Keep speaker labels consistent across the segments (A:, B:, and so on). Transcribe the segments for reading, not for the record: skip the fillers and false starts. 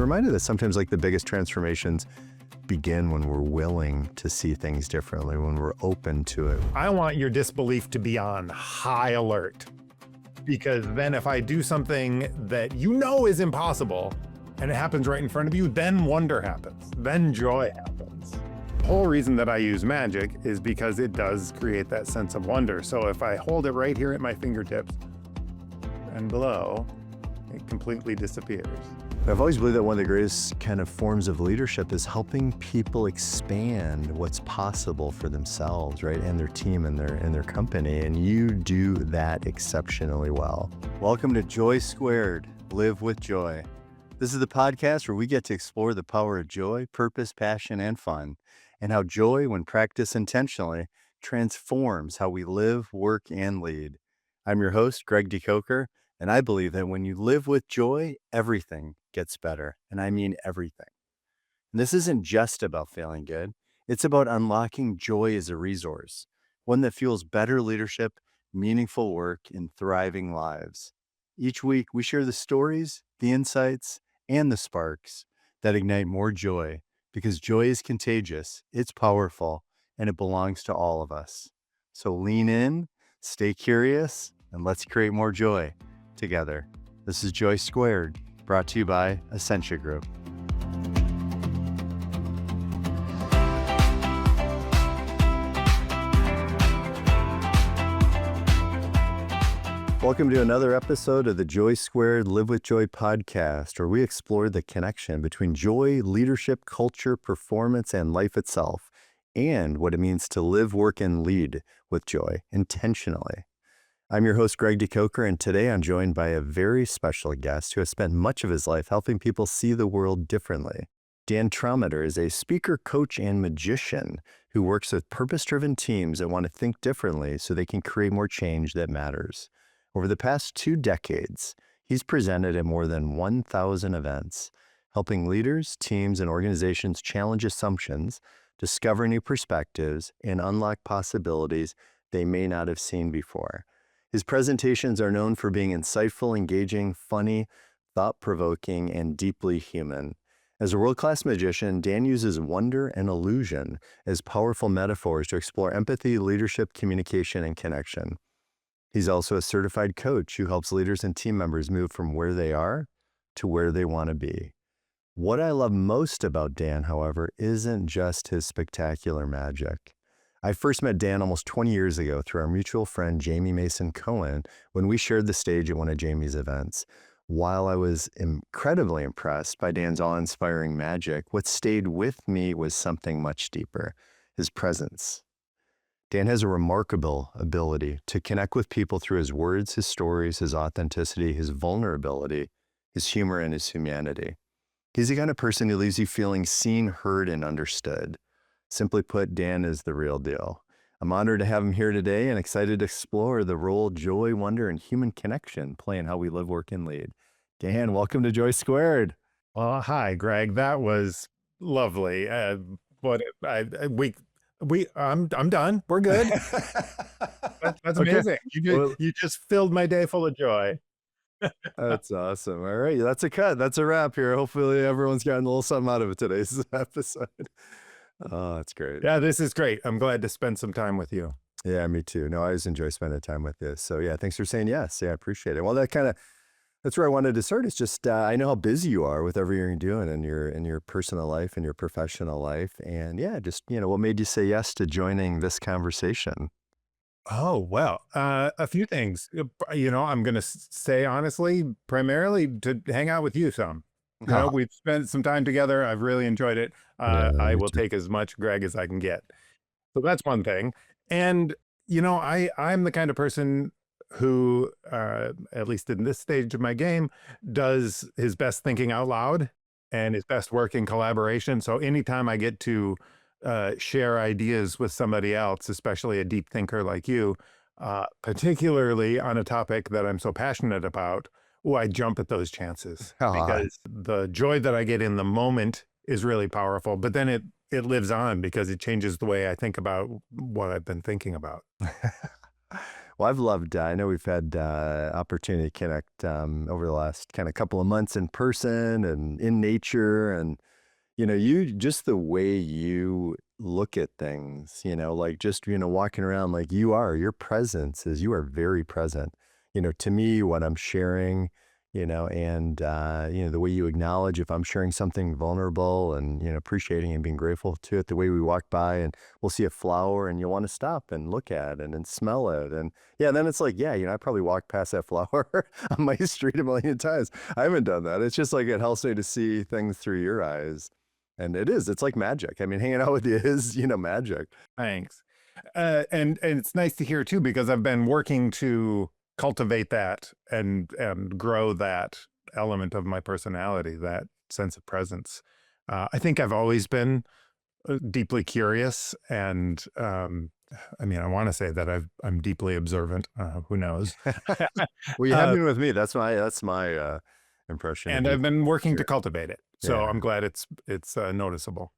A: reminded that sometimes like the biggest transformations begin when we're willing to see things differently, when we're open to it.
B: I want your disbelief to be on high alert, because then if I do something that you know is impossible and it happens right in front of you, then wonder happens, then joy happens. The whole reason that I use magic is because it does create that sense of wonder. So if I hold it right here at my fingertips and blow, it completely disappears.
A: I've always believed that one of the greatest kind of forms of leadership is helping people expand what's possible for themselves, right? And their team and their company. And you do that exceptionally well. Welcome to JOY², Live with Joy. This is the podcast where we get to explore the power of joy, purpose, passion, and fun, and how joy, when practiced intentionally, transforms how we live, work, and lead. I'm your host, Greg De Koker, and I believe that when you live with joy, everything gets better. And I mean everything. And this isn't just about feeling good. It's about unlocking joy as a resource, one that fuels better leadership, meaningful work, and thriving lives. Each week, we share the stories, the insights, and the sparks that ignite more joy, because joy is contagious, it's powerful, and it belongs to all of us. So lean in, stay curious, and let's create more joy together. This is JOY², brought to you by Essentia Group. Welcome to another episode of the JOY² Live with Joy podcast, where we explore the connection between joy, leadership, culture, performance, and life itself, and what it means to live, work, and lead with joy intentionally. I'm your host, Greg De Koker, and today I'm joined by a very special guest who has spent much of his life helping people see the world differently. Dan Trommater is a speaker, coach, and magician who works with purpose-driven teams that want to think differently so they can create more change that matters. Over the past 2 decades, he's presented at more than 1,000 events, helping leaders, teams, and organizations challenge assumptions, discover new perspectives, and unlock possibilities they may not have seen before. His presentations are known for being insightful, engaging, funny, thought-provoking, and deeply human. As a world-class magician, Dan uses wonder and illusion as powerful metaphors to explore empathy, leadership, communication, and connection. He's also a certified coach who helps leaders and team members move from where they are to where they want to be. What I love most about Dan, however, isn't just his spectacular magic. I first met Dan almost 20 years ago through our mutual friend, Jamie Mason Cohen, when we shared the stage at one of Jamie's events. While I was incredibly impressed by Dan's awe-inspiring magic, what stayed with me was something much deeper: his presence. Dan has a remarkable ability to connect with people through his words, his stories, his authenticity, his vulnerability, his humor, and his humanity. He's the kind of person who leaves you feeling seen, heard, and understood. Simply put, Dan is the real deal. I'm honored to have him here today and excited to explore the role joy, wonder, and human connection play in how we live, work, and lead. Dan, welcome to JOY².
B: Well, hi, Greg. That was lovely. I'm done. We're good. That's amazing.
A: Well,
B: You just filled my day full of joy.
A: that's awesome. All right, that's a cut. That's a wrap here. Hopefully everyone's gotten a little something out of it today's episode. Oh, that's great.
B: Yeah, this is great. I'm glad to spend some time with you.
A: Yeah, me too. No, I always enjoy spending time with you. So yeah, thanks for saying yes. Yeah, I appreciate it. Well, that's where I wanted to start. It's just, I know how busy you are with everything you're doing in your personal life and your professional life. And yeah, just, what made you say yes to joining this conversation?
B: Oh, well, a few things. I'm going to say honestly, primarily to hang out with you some. We've spent some time together. I've really enjoyed it.
A: Yeah,
B: I
A: me
B: will
A: too.
B: take as much Greg as I can get. So that's one thing. And, I'm the kind of person who, at least in this stage of my game, does his best thinking out loud and his best work in collaboration. So anytime I get to share ideas with somebody else, especially a deep thinker like you, particularly on a topic that I'm so passionate about, I jump at those chances because the joy that I get in the moment is really powerful, but then it lives on because it changes the way I think about what I've been thinking about.
A: Well, I've loved, I know we've had opportunity to connect over the last kind of couple of months in person and in nature. And, you just the way you look at things, like just, walking around like your presence is, you are very present, to me, what I'm sharing, and, the way you acknowledge if I'm sharing something vulnerable and, appreciating and being grateful to it, the way we walk by and we'll see a flower and you'll want to stop and look at it and smell it. And yeah, then it's like, yeah, I probably walked past that flower on my street a million times. I haven't done that. It's just like it helps me to see things through your eyes. And it's like magic. I mean, hanging out with you is, magic.
B: Thanks. And it's nice to hear too, because I've been working to cultivate that and grow that element of my personality, that sense of presence. I think I've always been deeply curious, and I mean, I want to say that I'm deeply observant. Who knows?
A: Well, you have
B: Uh,
A: been with me. That's my impression of
B: and
A: you.
B: I've been working to
A: Sure.
B: cultivate it, so
A: Yeah.
B: I'm glad it's noticeable.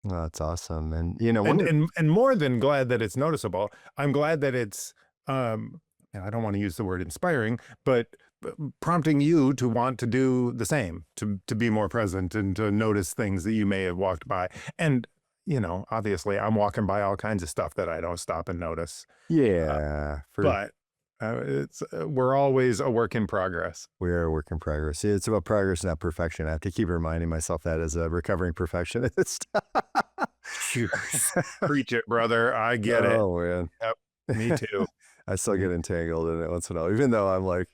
A: Oh, that's awesome. And one
B: And
A: of
B: and and more than glad that it's noticeable, I'm glad that it's and I don't want to use the word inspiring, but prompting you to want to do the same, to be more present and to notice things that you may have walked by. And obviously, I'm walking by all kinds of stuff that I don't stop and notice. Uh,
A: yeah, for
B: but it's we're always a work in progress.
A: we are a work in progress. See, it's about progress, not perfection. I have to keep reminding myself that as a recovering perfectionist.
B: Phew. Preach it, brother. I get it.
A: Oh man.
B: Yep, me too.
A: I still get entangled in it once in a while, even though I'm like,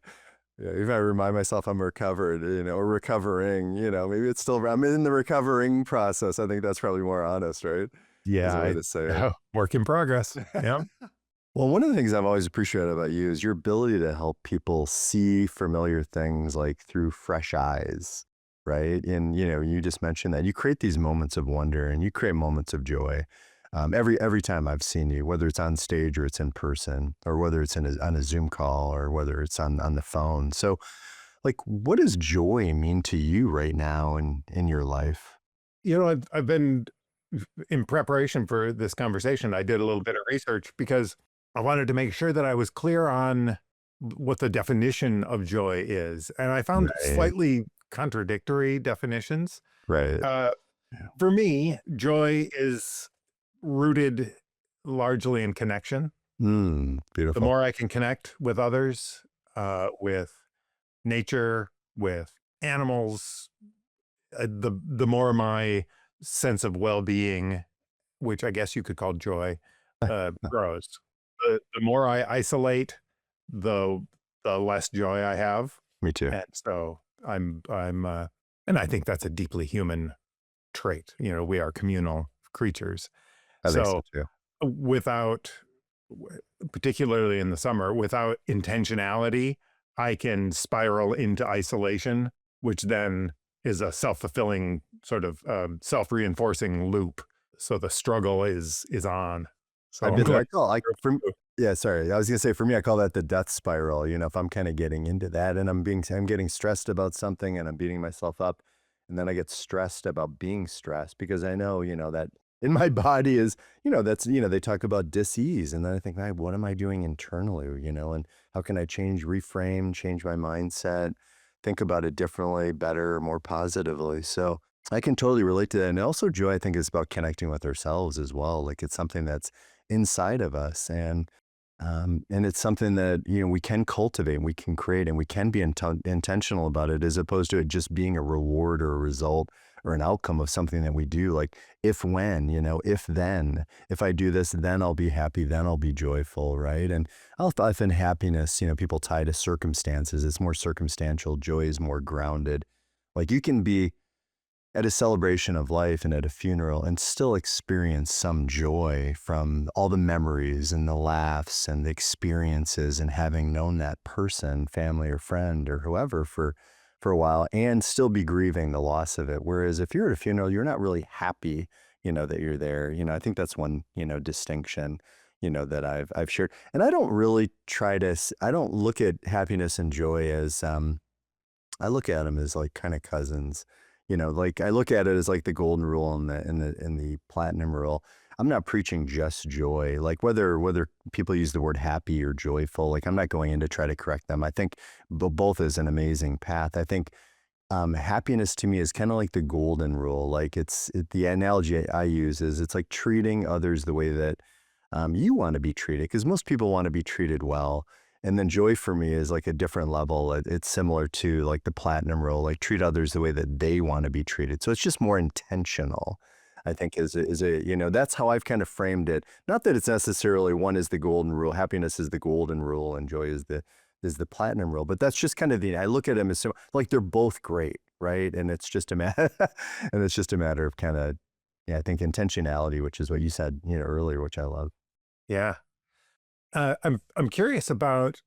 A: yeah, even I remind myself I'm recovered, or recovering, maybe it's still, I'm in the recovering process. I think that's probably more honest, right? Is a way
B: Yeah,
A: to say
B: work in progress.
A: it.
B: Yeah.
A: Well, one of the things I've always appreciated about you is your ability to help people see familiar things like through fresh eyes, right? And you just mentioned that you create these moments of wonder and you create moments of joy. Every time I've seen you, whether it's on stage or it's in person, or whether it's on a Zoom call, or whether it's on the phone. So, like, what does joy mean to you right now in your life?
B: I've been in preparation for this conversation. I did a little bit of research because I wanted to make sure that I was clear on what the definition of joy is. And I found
A: Right,
B: slightly contradictory definitions.
A: right.
B: Uh,
A: Yeah.
B: for me, joy is rooted largely in connection. The
A: Beautiful.
B: more I can connect with others, with nature, with animals, the more my sense of well-being, which I guess you could call joy, grows. The more I isolate, the the less joy I have,
A: Me too.
B: and so and I think that's a deeply human trait. We are communal creatures.
A: I think so
B: So
A: too.
B: without, particularly in the summer, without intentionality, I can spiral into isolation, which then is a self-fulfilling sort of self-reinforcing loop. So the struggle is on. So
A: I've
B: I'm
A: been there.
B: glad.
A: I call I from Yeah, sorry. I was gonna say for me, I call that the death spiral. If I'm kind of getting into that and I'm getting stressed about something and I'm beating myself up, and then I get stressed about being stressed because I know, that in my body is, that's, they talk about dis-ease. And then I think, "Man, what am I doing internally, and how can I reframe, change my mindset, think about it differently, better, more positively?" So I can totally relate to that. And also joy, I think, is about connecting with ourselves as well. Like it's something that's inside of us. And it's something that, we can cultivate, we can create, and we can be intentional about it as opposed to it just being a reward or a result or an outcome of something that we do. Like if, when, if then, if I do this, then I'll be happy, then I'll be joyful, right? And often happiness, people tie to circumstances. It's more circumstantial. Joy is more grounded. Like you can be at a celebration of life and at a funeral and still experience some joy from all the memories and the laughs and the experiences and having known that person, family or friend or whoever for a while, and still be grieving the loss of it. Whereas if you're at a funeral, you're not really happy, that you're there. I think that's one, distinction, that I've shared. And I don't really I don't look at happiness and joy as I look at them as like kind of cousins. like I look at it as like the golden rule and the platinum rule. I'm not preaching just joy, like whether people use the word happy or joyful, like I'm not going in to try to correct them. I think both is an amazing path. I think happiness to me is kind of like the golden rule. Like the analogy I use is it's like treating others the way that you want to be treated, because most people want to be treated well. And then joy for me is like a different level. It's similar to like the platinum rule, like treat others the way that they want to be treated. So it's just more intentional, I think that's how I've kind of framed it. Not that it's necessarily one is the golden rule, happiness is the golden rule, and joy is the platinum rule. But that's just kind of I look at them as like they're both great, right? And it's just a matter, and it's just a matter of kind of, yeah, I think intentionality, which is what you said, earlier, which I love.
B: Yeah. I'm curious about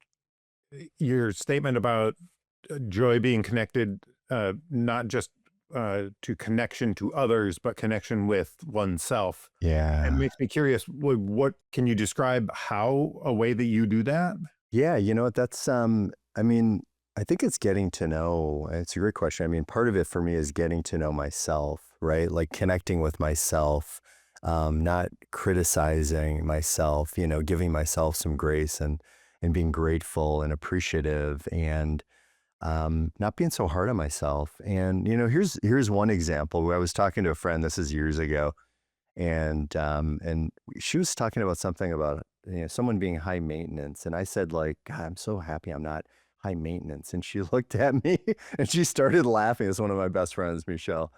B: your statement about joy being connected, not just to connection to others, but connection with oneself. It
A: Yeah.
B: makes me curious. What can you describe a way that you do that?
A: Yeah, you know what? I mean, I think it's getting to know. It's a great question. I mean, part of it for me is getting to know myself, right? Like connecting with myself, not criticizing myself, giving myself some grace and being grateful and appreciative, and not being so hard on myself. And here's one example. I was talking to a friend. This is years ago, and she was talking about something about someone being high maintenance, and I said, like, God, I'm so happy I'm not high maintenance. And she looked at me and she started laughing. It's one of my best friends, Michelle.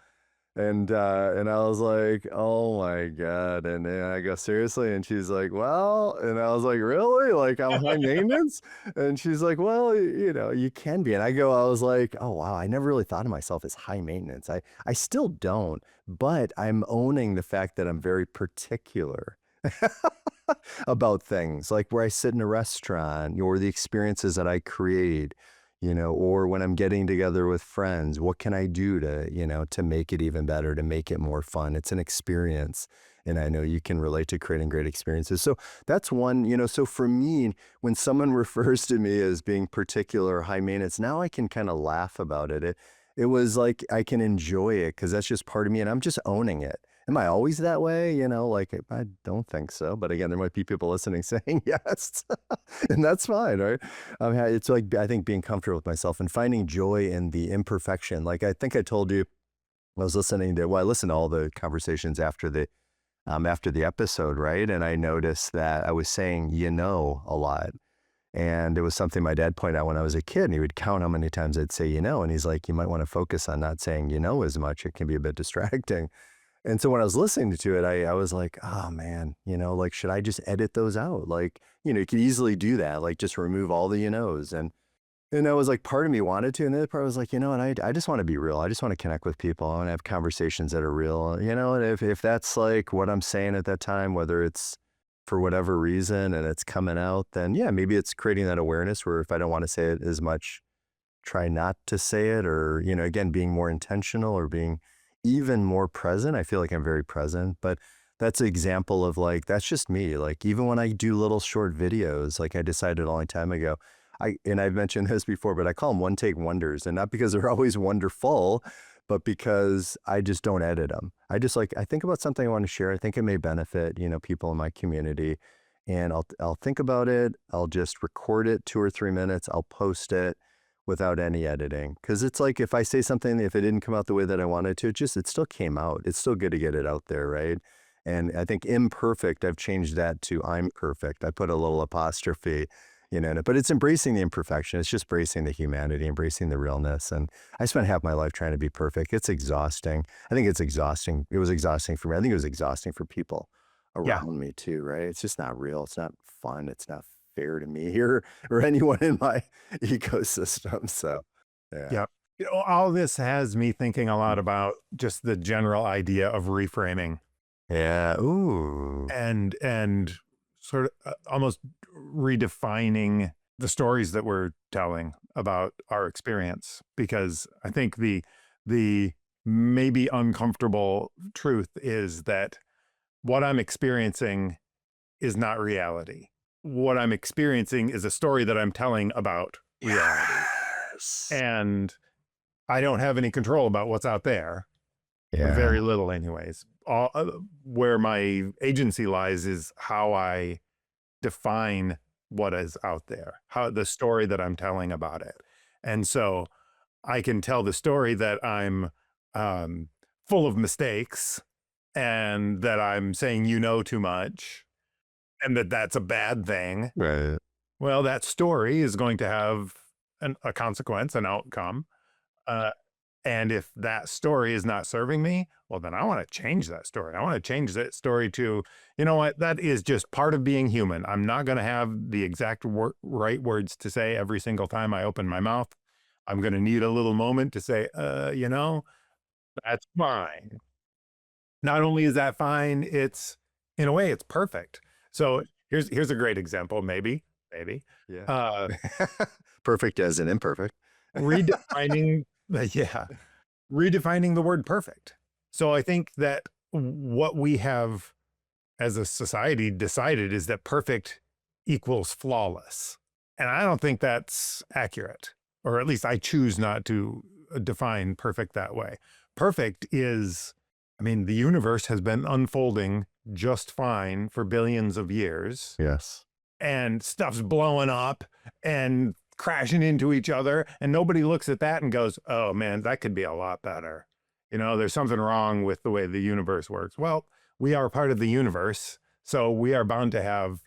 A: And I was like, oh my God. And then I go, seriously? And she's like, well, and I was like, really? Like I'm high maintenance? And she's like, well, you can be. And I was like, oh wow, I never really thought of myself as high maintenance. I still don't, but I'm owning the fact that I'm very particular about things, like where I sit in a restaurant or the experiences that I create, or when I'm getting together with friends, what can I do to make it even better, to make it more fun? It's an experience. And I know you can relate to creating great experiences. So that's one, so for me, when someone refers to me as being particular or high maintenance, now I can kind of laugh about it. It was like I can enjoy it because that's just part of me and I'm just owning it. Am I always that way? Like I don't think so. But again, there might be people listening saying yes, and that's fine, right? It's like I think being comfortable with myself and finding joy in the imperfection. Like I think I told you, I listened to all the conversations after the episode, right? And I noticed that I was saying a lot. And it was something my dad pointed out when I was a kid, and he would count how many times I'd say and he's like, you might want to focus on not saying as much. It can be a bit distracting. And so when I was listening to it, I was like, oh man, like, should I just edit those out? Like, you could easily do that, like just remove all the knows. And that was like part of me wanted to. And the other part was like, and I just want to be real. I just want to connect with people. I want to have conversations that are real, and if that's like what I'm saying at that time, whether it's for whatever reason and it's coming out, then yeah, maybe it's creating that awareness where if I don't want to say it as much, try not to say it, or again, being more intentional or being even more present. I feel like I'm very present, but that's an example of like that's just me. Like even when I do little short videos, like I decided a long time ago, I've mentioned this before, but I call them one take wonders, and not because they're always wonderful, but because I just don't edit them. I think about something I want to share. I think it may benefit people in my community, and I'll think about it. I'll just record it 2 or 3 minutes. I'll post it without any editing. Because it's like if I say something, if it didn't come out the way that I wanted to, it still came out. It's still good to get it out there, right? And I think imperfect, I've changed that to I'm perfect. I put a little apostrophe, but it's embracing the imperfection. It's just embracing the humanity, embracing the realness. And I spent half my life trying to be perfect. It's exhausting. I think it's exhausting. It was exhausting for me. I think it was exhausting for people
B: Yeah.
A: around me too, right? It's just not real. It's not fun. It's not fair to me or anyone in my ecosystem. So, yeah.
B: Yeah. All this has me thinking a lot about just the general idea of reframing
A: Yeah. Ooh.
B: and sort of almost redefining the stories that we're telling about our experience, because I think the maybe uncomfortable truth is that what I'm experiencing is not reality. What I'm experiencing is a story that I'm telling about reality.
A: Yes.
B: And I don't have any control about what's out there.
A: Yeah.
B: Very little anyways. Where my agency lies is how I define what is out there, how the story that I'm telling about it. And so I can tell the story that I'm full of mistakes and that I'm saying you know too much and that that's a bad thing.
A: Right.
B: Well, that story is going to have a consequence, an outcome. And if that story is not serving me, well, then I want to change that story. I want to change that story to, you know what, that is just part of being human. I'm not going to have the exact right words to say every single time I open my mouth. I'm going to need a little moment to say, you know, that's fine. Not only is that fine, it's, in a way, it's perfect. So here's a great example, maybe.
A: Yeah.
B: Uh,
A: Perfect as in imperfect.
B: redefining, yeah, redefining the word perfect. So I think that what we have as a society decided is that perfect equals flawless. And I don't think that's accurate, or at least I choose not to define perfect that way. Perfect is, I mean, the universe has been unfolding just fine for billions of years.
A: Yes.
B: And stuff's blowing up and crashing into each other. And nobody looks at that and goes, oh man, that could be a lot better. You know, there's something wrong with the way the universe works. Well, we are part of the universe. So we are bound to have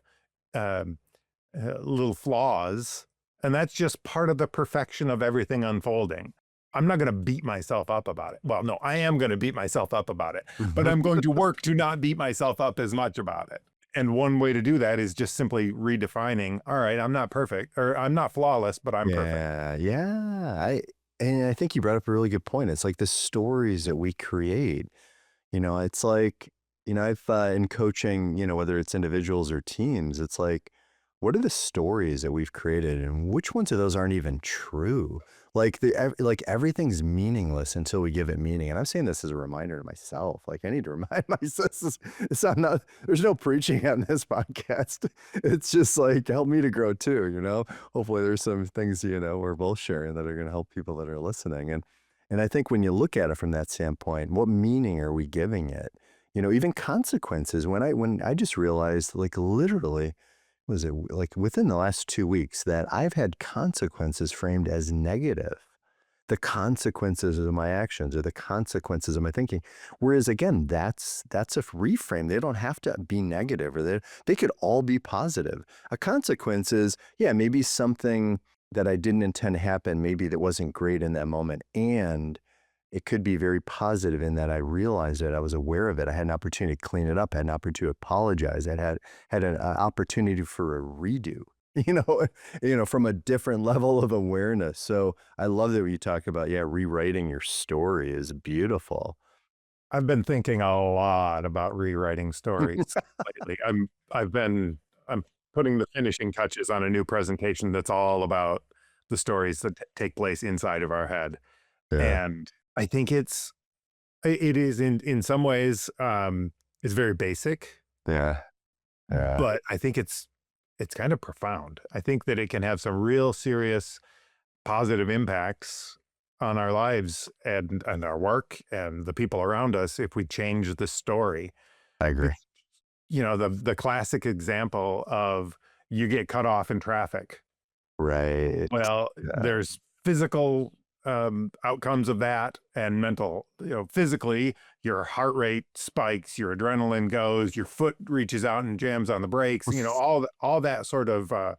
B: little flaws. And that's just part of the perfection of everything unfolding. I'm not going to beat myself up about it. Well, no, I am going to beat myself up about it, but I'm going to work to not beat myself up as much about it. And one way to do that is just simply redefining, all right, I'm not perfect, or I'm not flawless, but I'm perfect.
A: Yeah. And I think you brought up a really good point. It's like the stories that we create. It's like, I've in coaching, whether it's individuals or teams, it's like, what are the stories that we've created and which ones of those aren't even true? Like like everything's meaningless until we give it meaning. And I'm saying this as a reminder to myself. Like I need to remind myself there's no preaching on this podcast. It's just like help me to grow too, Hopefully there's some things, we're both sharing that are going to help people that are listening. And I think when you look at it from that standpoint, what meaning are we giving it? Even consequences. When I just realized, like literally, was it like within the last 2 weeks that I've had consequences framed as negative. The consequences of my actions or the consequences of my thinking. Whereas again, that's a reframe. They don't have to be negative, or they could all be positive. A consequence is, yeah, maybe something that I didn't intend to happen, maybe that wasn't great in that moment. And it could be very positive in that I realized it, I was aware of it, I had an opportunity to clean it up, I had an opportunity to apologize, I had an opportunity for a redo, from a different level of awareness. So I love that you talk about, rewriting your story is beautiful.
B: I've been thinking a lot about rewriting stories lately. I'm putting the finishing touches on a new presentation that's all about the stories that take place inside of our head.
A: Yeah.
B: And I think it is in some ways, it's very basic.
A: Yeah. Yeah.
B: But I think it's kind of profound. I think that it can have some real serious positive impacts on our lives and our work and the people around us if we change the story.
A: I agree.
B: The classic example of you get cut off in traffic.
A: Right.
B: Well,
A: Yeah.
B: there's physical outcomes of that and mental. Physically, your heart rate spikes, your adrenaline goes, your foot reaches out and jams on the brakes. All that sort of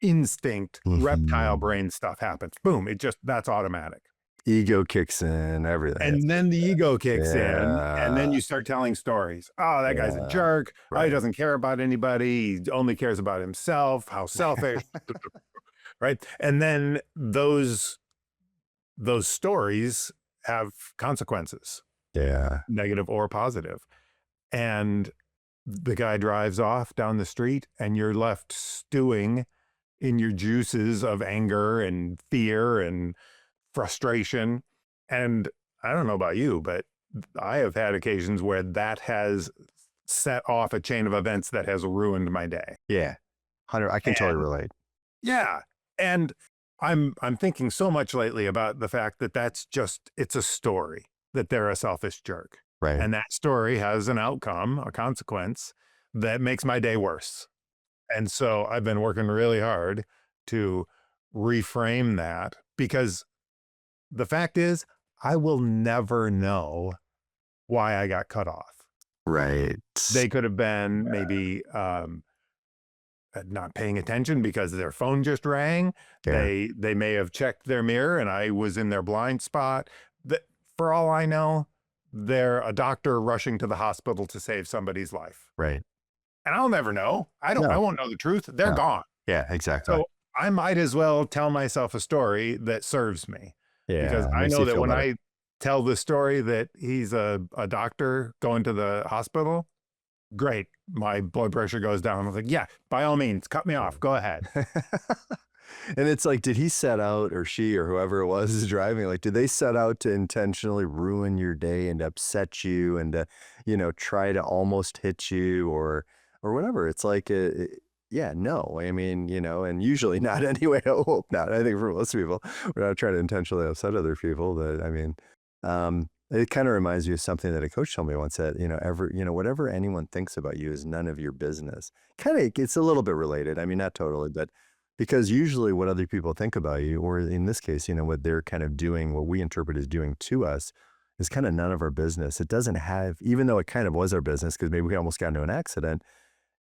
B: instinct, reptile brain stuff happens. Boom! That's automatic.
A: Ego kicks in, everything.
B: And then the ego kicks in, and then
A: Yeah.
B: you start telling stories. Oh, that guy's a jerk. Oh, he
A: Right.
B: doesn't care about anybody. He only cares about himself. How selfish. Right? And then those stories have consequences,
A: Yeah.
B: negative or positive. And the guy drives off down the street and you're left stewing in your juices of anger and fear and frustration. And I don't know about you, but I have had occasions where that has set off a chain of events that has ruined my day.
A: Yeah. 100. I can totally
B: And
A: relate.
B: yeah. And I'm thinking so much lately about the fact that it's a story, that they're a selfish jerk.
A: Right.
B: And that story has an outcome, a consequence that makes my day worse. And so I've been working really hard to reframe that, because the fact is, I will never know why I got cut off.
A: Right.
B: They could have been maybe not paying attention because their phone just rang.
A: Yeah.
B: They may have checked their mirror and I was in their blind spot. That, for all I know, they're a doctor rushing to the hospital to save somebody's life.
A: Right.
B: And I'll never know. I
A: No.
B: won't know the truth. They're
A: No.
B: gone.
A: Yeah, exactly.
B: So I might as well tell myself a story that serves me.
A: Yeah.
B: Because I
A: makes
B: know
A: you
B: that
A: feel
B: when
A: better.
B: I tell the story that he's a doctor going to the hospital, great. My blood pressure goes down. I was like, yeah, by all means, cut me off. Go ahead.
A: And it's like, did he set out, or she, or whoever it was is driving, like, did they set out to intentionally ruin your day and upset you and try to almost hit you or whatever? It's like, yeah, no. I mean, and usually not anyway. I hope not. I think for most people, we're not trying to intentionally upset other people. But I mean, it kind of reminds me of something that a coach told me once, that, whatever anyone thinks about you is none of your business. Kind of, it's a little bit related. I mean, not totally, but because usually what other people think about you, or in this case, what they're kind of doing, what we interpret as doing to us, is kind of none of our business. It doesn't have, even though it kind of was our business, because maybe we almost got into an accident,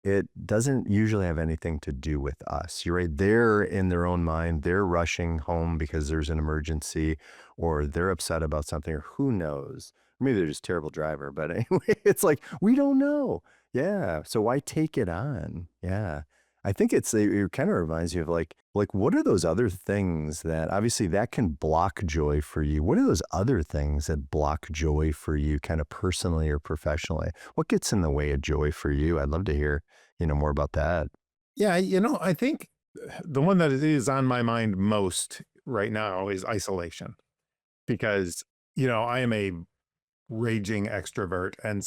A: it doesn't usually have anything to do with us. You're right. They're in their own mind. They're rushing home because there's an emergency, or they're upset about something, or who knows. Maybe they're just a terrible driver. But anyway, it's like, we don't know. Yeah. So why take it on? Yeah. I think it kind of reminds you of like, what are those other things that obviously that can block joy for you? What are those other things that block joy for you, kind of personally or professionally? What gets in the way of joy for you? I'd love to hear, more about that.
B: Yeah, I think the one that is on my mind most right now is isolation, because, I am a raging extrovert, and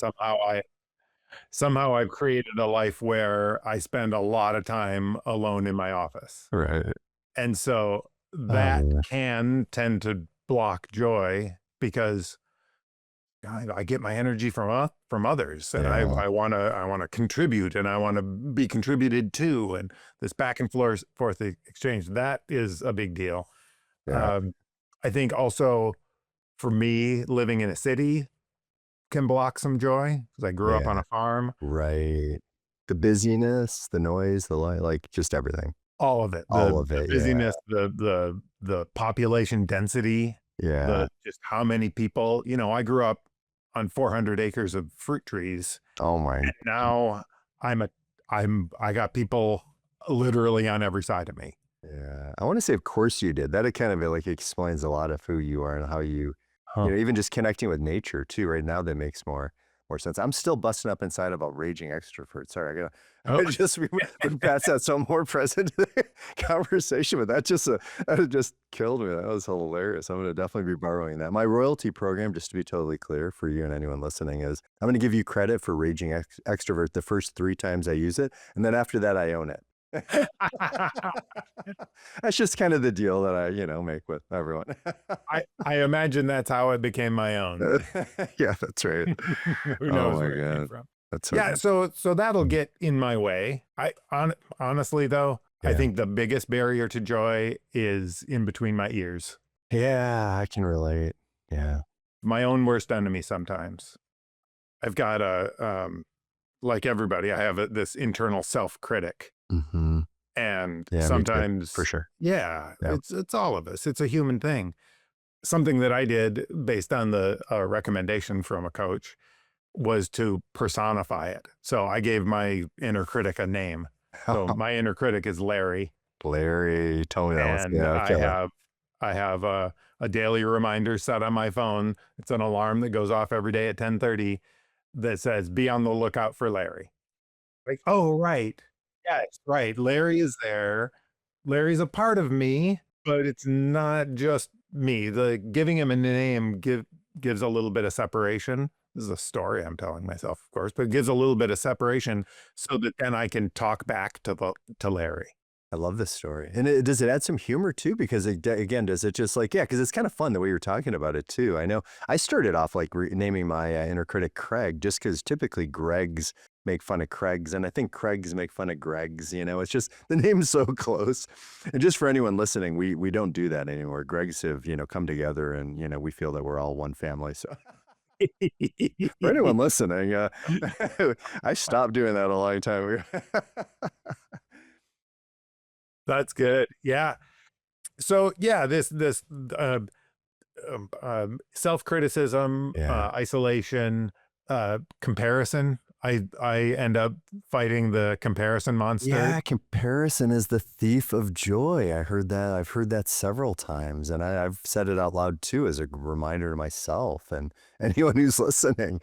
B: somehow I've created a life where I spend a lot of time alone in my office.
A: Right.
B: And so
A: Oh,
B: that
A: yeah.
B: can tend to block joy, because I get my energy from others, and
A: Yeah.
B: I want to contribute, and I want to be contributed to, and this back and forth exchange, that is a big deal.
A: Yeah.
B: Um, I think also for me, living in a city can block some joy, because I grew up on
A: Yeah.
B: a farm.
A: Right. The busyness, the noise, the light, like just everything.
B: All of it,
A: All of
B: the
A: it. Yeah.
B: busyness, the population density,
A: Yeah.
B: the just how many people. I grew up on 400 acres of fruit trees,
A: Oh my.
B: and now I'm a I got people literally on every side of me.
A: Yeah. I want to say, of course you did. That it kind of like explains a lot of who you are and how you,
B: Huh.
A: even just connecting with nature too. Right now, that makes more sense. I'm still busting up inside about raging extrovert. Sorry,
B: Oh,
A: I just would pass that so more present to the conversation, but that just killed me. That was hilarious. I'm going to definitely be borrowing that. My royalty program, just to be totally clear for you and anyone listening, is I'm going to give you credit for raging extrovert the first 3 times I use it, and then after that, I own it. That's just kind of the deal that I, make with everyone.
B: I imagine that's how it became my own.
A: Yeah, that's right.
B: Who
A: Oh
B: knows
A: my
B: where it came
A: God.
B: from?
A: That's so
B: Yeah,
A: good.
B: so that'll get in my way. Honestly though, I
A: Yeah.
B: think the biggest barrier to joy is in between my ears.
A: Yeah, I can relate. Yeah.
B: My own worst enemy sometimes. I've got like everybody, I have this internal self-critic.
A: Hmm.
B: And
A: Yeah, me too, for
B: sometimes,
A: sure.
B: yeah,
A: Yeah.
B: it's all of us. It's a human thing. Something that I did based on the recommendation from a coach was to personify it. So I gave my inner critic a name. So my inner critic is Larry,
A: Larry told me that once.
B: and
A: Yeah, okay.
B: I have a daily reminder set on my phone. It's an alarm that goes off every day at 10:30 that says, "Be on the lookout for Larry." Like, oh, right. Yes, right. Larry is there. Larry's a part of me, but it's not just me. The giving him a name gives a little bit of separation. This is a story I'm telling myself, of course, but it gives a little bit of separation so that then I can talk back to Larry.
A: I love this story. And does it add some humor too? Because again, does it just like, yeah, because it's kind of fun the way you're talking about it too. I know I started off like naming my inner critic Craig, just because typically Gregs make fun of Craigs. And I think Craigs make fun of Gregs. It's just the name's so close. And just for anyone listening, we don't do that anymore. Gregs have, come together and, we feel that we're all one family. So for anyone listening, I stopped doing that a long time ago.
B: That's good. Yeah. So yeah, this uh, self-criticism,
A: Yeah.
B: isolation, comparison. I end up fighting the comparison monster.
A: Yeah, comparison is the thief of joy. I heard that. I've heard that several times, and I've said it out loud too as a reminder to myself and anyone who's listening,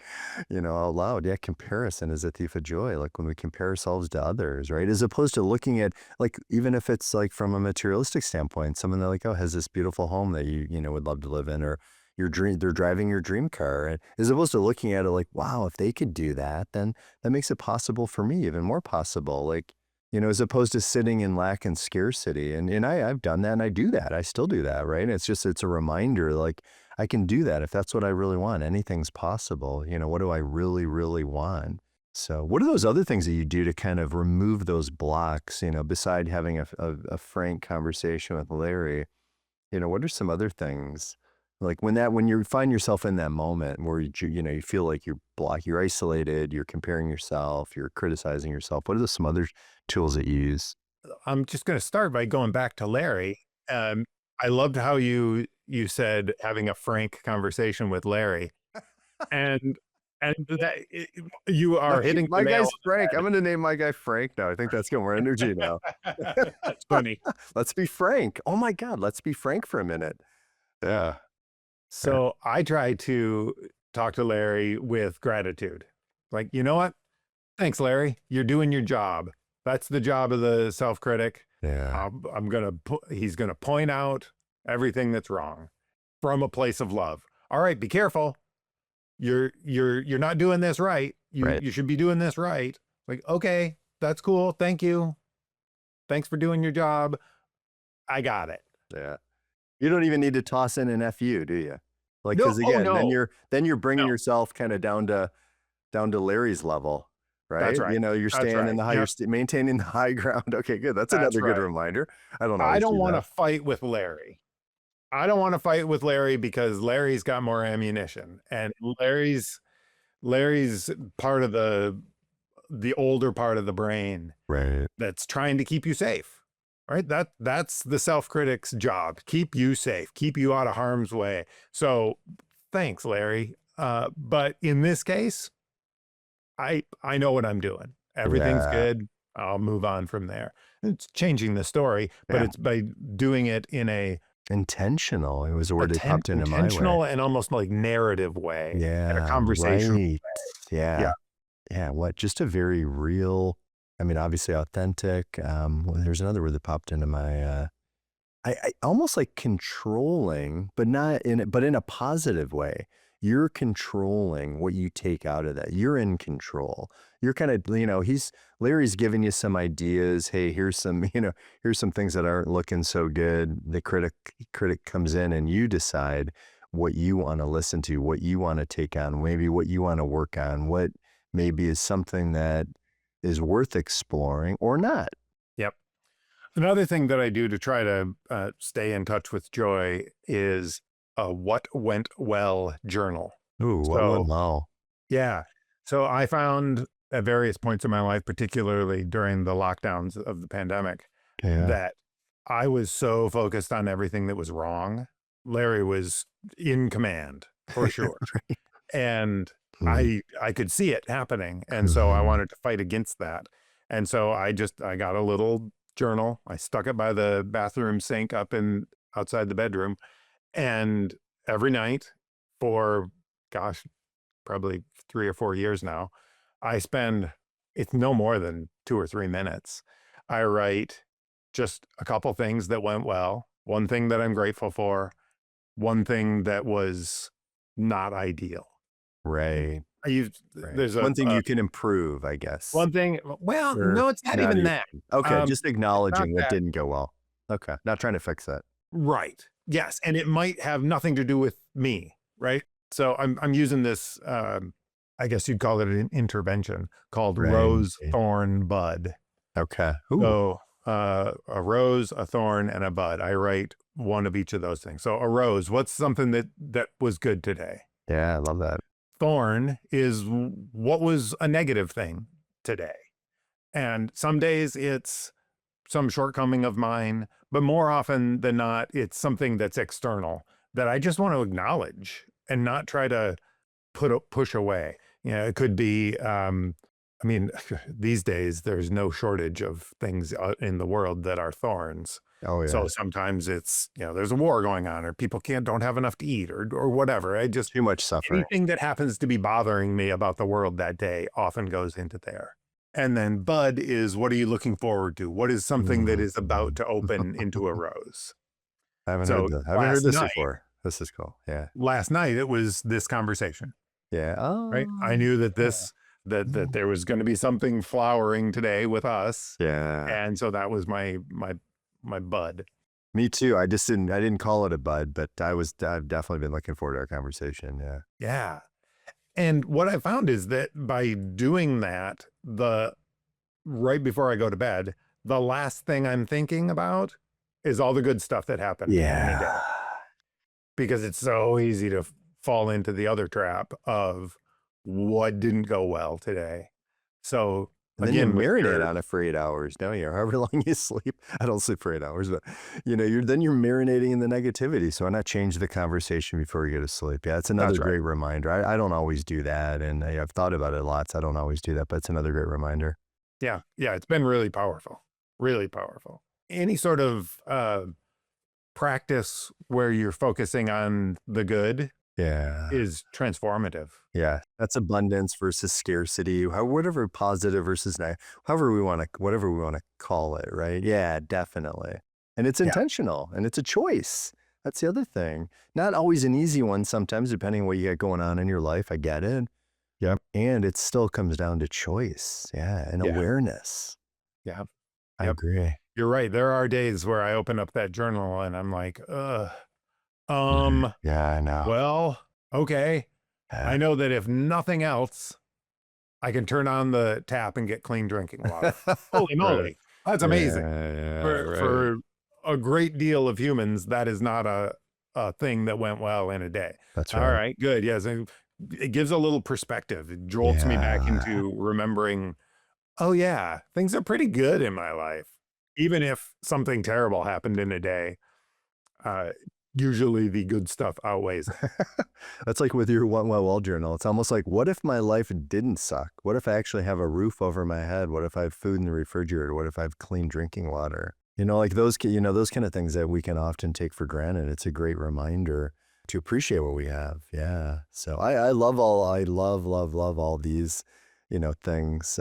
A: out loud. Yeah, comparison is a thief of joy. Like when we compare ourselves to others, right? As opposed to looking at like even if it's like from a materialistic standpoint, someone that like, oh, has this beautiful home that you would love to live in, or they're driving your dream car, and as opposed to looking at it like, wow, if they could do that, then that makes it possible for me, even more possible. Like, as opposed to sitting in lack and scarcity. And I've done that and I do that. I still do that, right? It's a reminder, like I can do that if that's what I really want. Anything's possible. What do I really, really want? So what are those other things that you do to kind of remove those blocks, beside having a frank conversation with Larry? What are some other things? Like when you find yourself in that moment where you feel like you're blocked, you're isolated, you're comparing yourself, you're criticizing yourself. What are some other tools that you use?
B: I'm just going to start by going back to Larry. Um, I loved how you said having a frank conversation with Larry, and you
A: My,
B: are hitting the
A: my
B: nail
A: guy's Frank. I'm going to name my guy Frank now. I think that's got more energy now.
B: on the head. That's funny.
A: Let's be frank. Oh my God, let's be frank for a minute. Yeah.
B: So I try to talk to Larry with gratitude. Like, you know what? Thanks, Larry. You're doing your job. That's the job of the self-critic.
A: Yeah.
B: He's gonna point out everything that's wrong from a place of love. All right, be careful. You're not doing this right.
A: Right.
B: You should be doing this right. Like, okay, that's cool. Thank you. Thanks for doing your job. I got it.
A: Yeah. You don't even need to toss in an FU, do you? Like,
B: No,
A: because
B: oh
A: again,
B: no,
A: then you're bringing
B: no.
A: yourself kind of down to Larry's level, right?
B: That's right.
A: You're
B: That's
A: staying in
B: right.
A: the high,
B: Yep,
A: maintaining the high ground. Okay, good. That's
B: that's
A: another good
B: right.
A: reminder. I don't
B: I
A: always
B: don't
A: do
B: want to
A: that.
B: fight with Larry. I don't want to fight with Larry because Larry's got more ammunition, and Larry's part of the older part of the brain
A: Right.
B: that's trying to keep you safe. Right? That's the self-critic's job. Keep you safe, keep you out of harm's way. So thanks, Larry. But in this case, I know what I'm doing. Everything's
A: Yeah.
B: good. I'll move on from there. It's changing the story, but
A: Yeah.
B: it's by doing it in a
A: Intentional. It was a word that popped into my way.
B: intentional and almost like narrative way in a
A: Yeah.
B: conversation.
A: Right.
B: Yeah.
A: Yeah. Yeah. What? Just a very real, I mean, obviously authentic. Well, there's another word that popped into my, I almost like controlling, but not in it, but in a positive way. You're controlling what you take out of that. You're in control. You're kind of, Larry's giving you some ideas. Hey, here's some things that aren't looking so good. The critic comes in and you decide what you want to listen to, what you want to take on, maybe what you want to work on, what maybe is something that is worth exploring or not.
B: Yep. Another thing that I do to try to stay in touch with joy is a what went well journal.
A: Ooh, what went
B: So,
A: well?
B: yeah. So I found at various points in my life, particularly during the lockdowns of the pandemic,
A: Yeah.
B: that I was so focused on everything that was wrong. Larry was in command for sure. And
A: Mm.
B: I could see it happening. And so I
A: Mhm.
B: wanted to fight against that. And so I got a little journal. I stuck it by the bathroom sink up in outside the bedroom. And every night for, gosh, probably 3 or 4 years now, I spend, it's no more than 2 or 3 minutes. I write just a couple things that went well, one thing that I'm grateful for, one thing that was not ideal.
A: Right.
B: I use
A: Right.
B: there's
A: One thing you can improve, I guess.
B: one thing. Well,
A: Or
B: no, it's not
A: not
B: even
A: even.
B: that.
A: Okay, just
B: It's not
A: acknowledging what
B: that.
A: didn't go well. Okay, not trying to fix it.
B: Right. Yes, and it might have nothing to do with me, right? So I'm using this, I guess you'd call it an intervention called
A: Right.
B: rose, thorn, bud.
A: Okay. Ooh.
B: So a rose, a thorn, and a bud. I write one of each of those things. So a rose, what's something that was good today?
A: Yeah, I love that.
B: Thorn is what was a negative thing today. And some days it's some shortcoming of mine, but more often than not, it's something that's external that I just want to acknowledge and not try to push away. You know, it could be, I mean, these days there's no shortage of things in the world that are thorns.
A: Oh, yeah.
B: So sometimes it's, you know, there's a war going on, or people don't have enough to eat, or whatever. I just,
A: Too much suffering.
B: anything that happens to be bothering me about the world that day often goes into there. And then bud is, what are you looking forward to? What is something that
A: Mm.
B: is about to open into a rose? So
A: Haven't heard this before. This is cool. Yeah.
B: last night it was this conversation,
A: Yeah.
B: right?
A: Oh.
B: I knew that that there was going to be something flowering today with us.
A: Yeah.
B: And so that was my bud.
A: Me too. I didn't call it a bud, but I've definitely been looking forward to our conversation. Yeah.
B: Yeah. And what I found is that by doing that, right before I go to bed, the last thing I'm thinking about is all the good stuff that happened in the day.
A: Yeah.
B: Because it's so easy to fall into the other trap of what didn't go well today. So
A: And then you
B: again,
A: marinate on it for 8 hours, don't you? Or however long you sleep. I don't sleep for 8 hours, but you're marinating in the negativity. So why not change the conversation before you go to sleep? Yeah, it's another
B: That's right.
A: great reminder. I don't always do that, and I've thought about it a lot. So I don't always do that, but it's another great reminder.
B: Yeah. Yeah. It's been really powerful. Really powerful. Any sort of practice where you're focusing on the good
A: Yeah.
B: is transformative.
A: Yeah, that's abundance versus scarcity, whatever positive versus negative, whatever we want to call it, right? Yeah, definitely. And it's
B: Yeah.
A: intentional and it's a choice. That's the other thing. Not always an easy one sometimes, depending on what you got going on in your life. I get it.
B: Yep.
A: And it still comes down to choice. Yeah, and
B: Yeah.
A: awareness.
B: Yeah.
A: I
B: Yep.
A: agree.
B: You're right. There are days where I open up that journal and I'm like,
A: Yeah, I know.
B: well, okay. I
A: Yeah.
B: know that if nothing else, I can turn on the tap and get clean drinking water. Holy
A: Right.
B: moly. That's amazing.
A: Yeah, right.
B: For a great deal of humans, that is not a thing that went well in a day.
A: That's
B: All
A: right.
B: right, good. Yes. It gives a little perspective. It jolts me back
A: Yeah.
B: into remembering, oh yeah, things are pretty good in my life. Even if something terrible happened in a day, usually the good stuff outweighs it.
A: That's like with your One Well journal. It's almost like, what if my life didn't suck? What if I actually have a roof over my head? What if I have food in the refrigerator? What if I have clean drinking water? Like those kind of things that we can often take for granted. It's a great reminder to appreciate what we have. Yeah. So I love all these, things.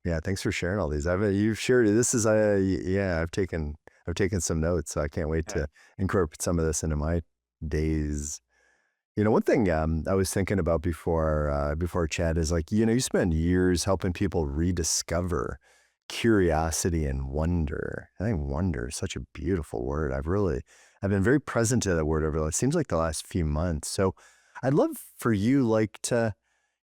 A: Yeah. Thanks for sharing all these. You've shared, this is, yeah, I've taken some notes, so I can't wait
B: Yeah.
A: to incorporate some of this into my days. One thing I was thinking about before chat is like, you spend years helping people rediscover curiosity and wonder. I think wonder is such a beautiful word. I've been very present to that word it seems like the last few months. So I'd love for you to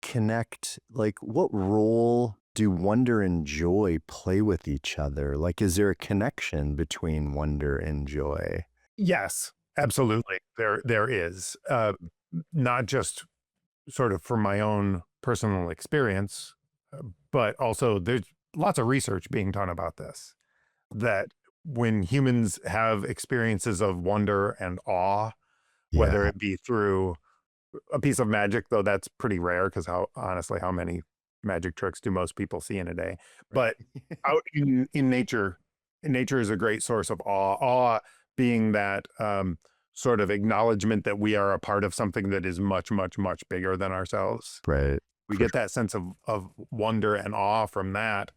A: connect, like, what role do wonder and joy play with each other? Like, is there a connection between wonder and joy?
B: Yes, absolutely. There is, not just sort of from my own personal experience, but also there's lots of research being done about this, that when humans have experiences of wonder and awe, whether
A: Yeah,
B: it be through a piece of magic, though that's pretty rare because how many magic tricks do most people see in a day? But out in nature, nature is a great source of awe. Awe being that sort of acknowledgement that we are a part of something that is much, much, much bigger than ourselves.
A: right.
B: We
A: For
B: get that sense of wonder and awe from that.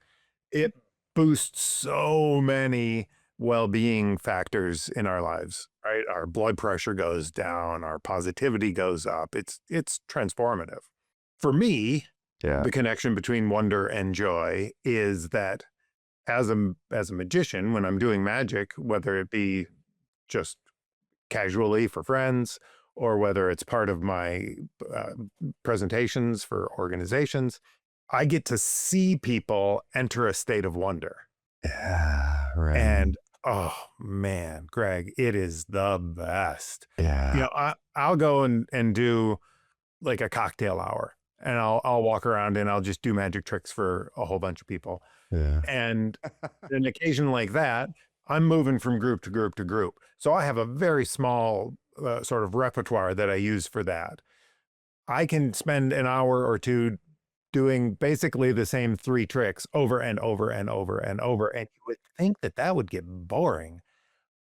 B: It boosts so many well-being factors in our lives, right? Our blood pressure goes down, our positivity goes up. It's transformative. for me,
A: Yeah.
B: the connection between wonder and joy is that as a magician, when I'm doing magic, whether it be just casually for friends or whether it's part of my uh, presentations for organizations, I get to see people enter a state of wonder.
A: Yeah. Right.
B: And oh man, Greg, it is the best.
A: Yeah.
B: I'll go and do like a cocktail hour, and I'll walk around and I'll just do magic tricks for a whole bunch of people.
A: Yeah.
B: And an occasion like that, I'm moving from group to group to group. So I have a very small sort of repertoire that I use for that. I can spend an hour or two doing basically the same 3 tricks over and over and over and over. And you would think that that would get boring,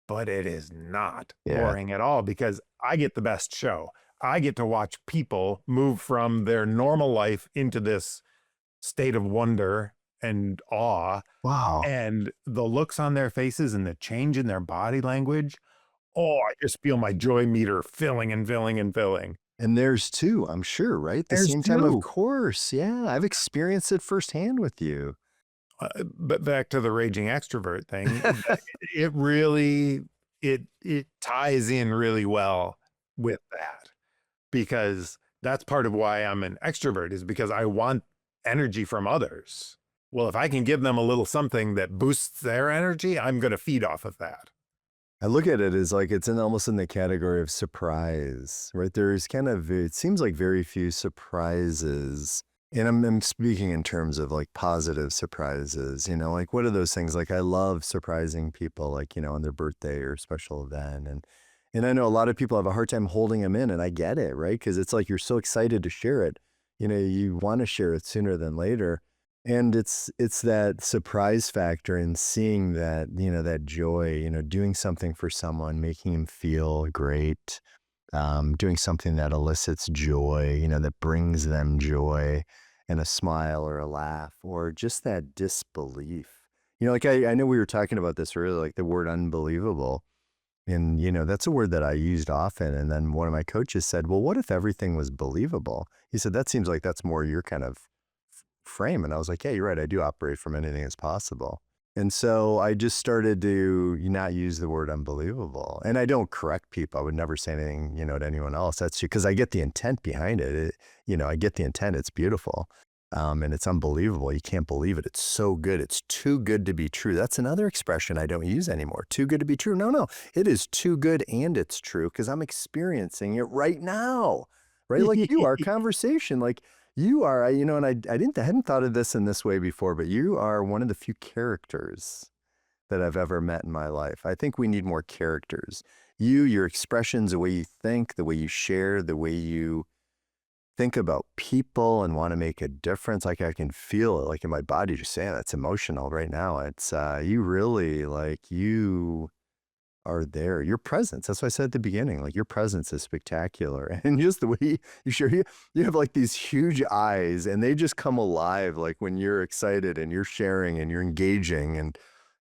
B: but it is not
A: Yeah.
B: boring at all because I get the best show. I get to watch people move from their normal life into this state of wonder and awe,
A: Wow.
B: and the looks on their faces and the change in their body language. Oh, I just feel my joy meter filling and filling and filling.
A: And there's two, I'm sure, right? The
B: There's
A: same time, of
B: two.
A: course. Yeah. I've experienced it firsthand with you.
B: But back to the raging extrovert thing, it really it ties in really well with that, because that's part of why I'm an extrovert, is because I want energy from others. Well, if I can give them a little something that boosts their energy, I'm going to feed off of that.
A: I look at it as like it's almost in the category of surprise, right? There's kind of, it seems like very few surprises. And I'm speaking in terms of like positive surprises, like what are those things? Like I love surprising people, like, on their birthday or special event. And I know a lot of people have a hard time holding them in, and I get it, right? Because it's like you're so excited to share it. You want to share it sooner than later. And it's that surprise factor in seeing that, that joy, doing something for someone, making him feel great, doing something that elicits joy, that brings them joy and a smile or a laugh or just that disbelief. Like I know we were talking about this earlier, like the word unbelievable. And, that's a word that I used often. And then one of my coaches said, well, what if everything was believable? He said, that seems like that's more your kind of frame. And I was like, yeah, you're right. I do operate from anything as possible. And so I just started to not use the word unbelievable. And I don't correct people. I would never say anything, to anyone else. That's because I get the intent behind it. I get the intent. It's beautiful. And it's unbelievable. You can't believe it. It's so good. It's too good to be true. That's another expression I don't use anymore. Too good to be true. No. It is too good and it's true because I'm experiencing it right now, right? Like you, our conversation, like you are, and I hadn't thought of this in this way before, but you are one of the few characters that I've ever met in my life. I think we need more characters. Your expressions, the way you think, the way you share, the way you think about people and want to make a difference. Like I can feel it like in my body, just saying it's emotional right now. It's you really, like, you are there. Your presence, that's what I said at the beginning, like your presence is spectacular. And just the way you share, you have like these huge eyes and they just come alive like when you're excited and you're sharing and you're engaging, and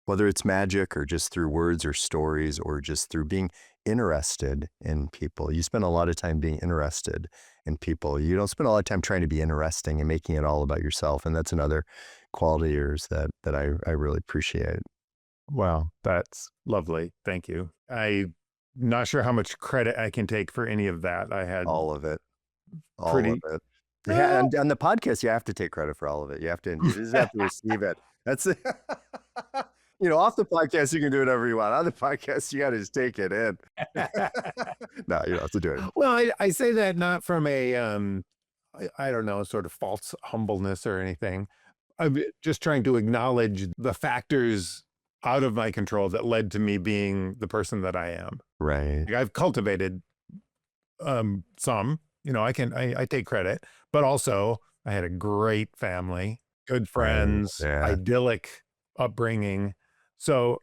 A: whether it's magic or just through words or stories or just through being interested in people. You spend a lot of time being interested in people. You don't spend a lot of time trying to be interesting and making it all about yourself. And that's another quality of yours that I really appreciate.
B: Wow, that's lovely. Thank you. I'm not sure how much credit I can take for any of that. I had
A: All of it. All
B: pretty.
A: of it. Yeah, and on the podcast, you have to take credit for all of it. You just have to receive it. That's it. Off the podcast, you can do whatever you want. On the podcast, you got to just take it in. No, you don't have to do it.
B: Well, I say that not from a, I don't know, sort of false humbleness or anything. I'm just trying to acknowledge the factors out of my control that led to me being the person that I am.
A: Right.
B: Like I've cultivated some, I take credit, but also I had a great family, good friends, idyllic upbringing. So,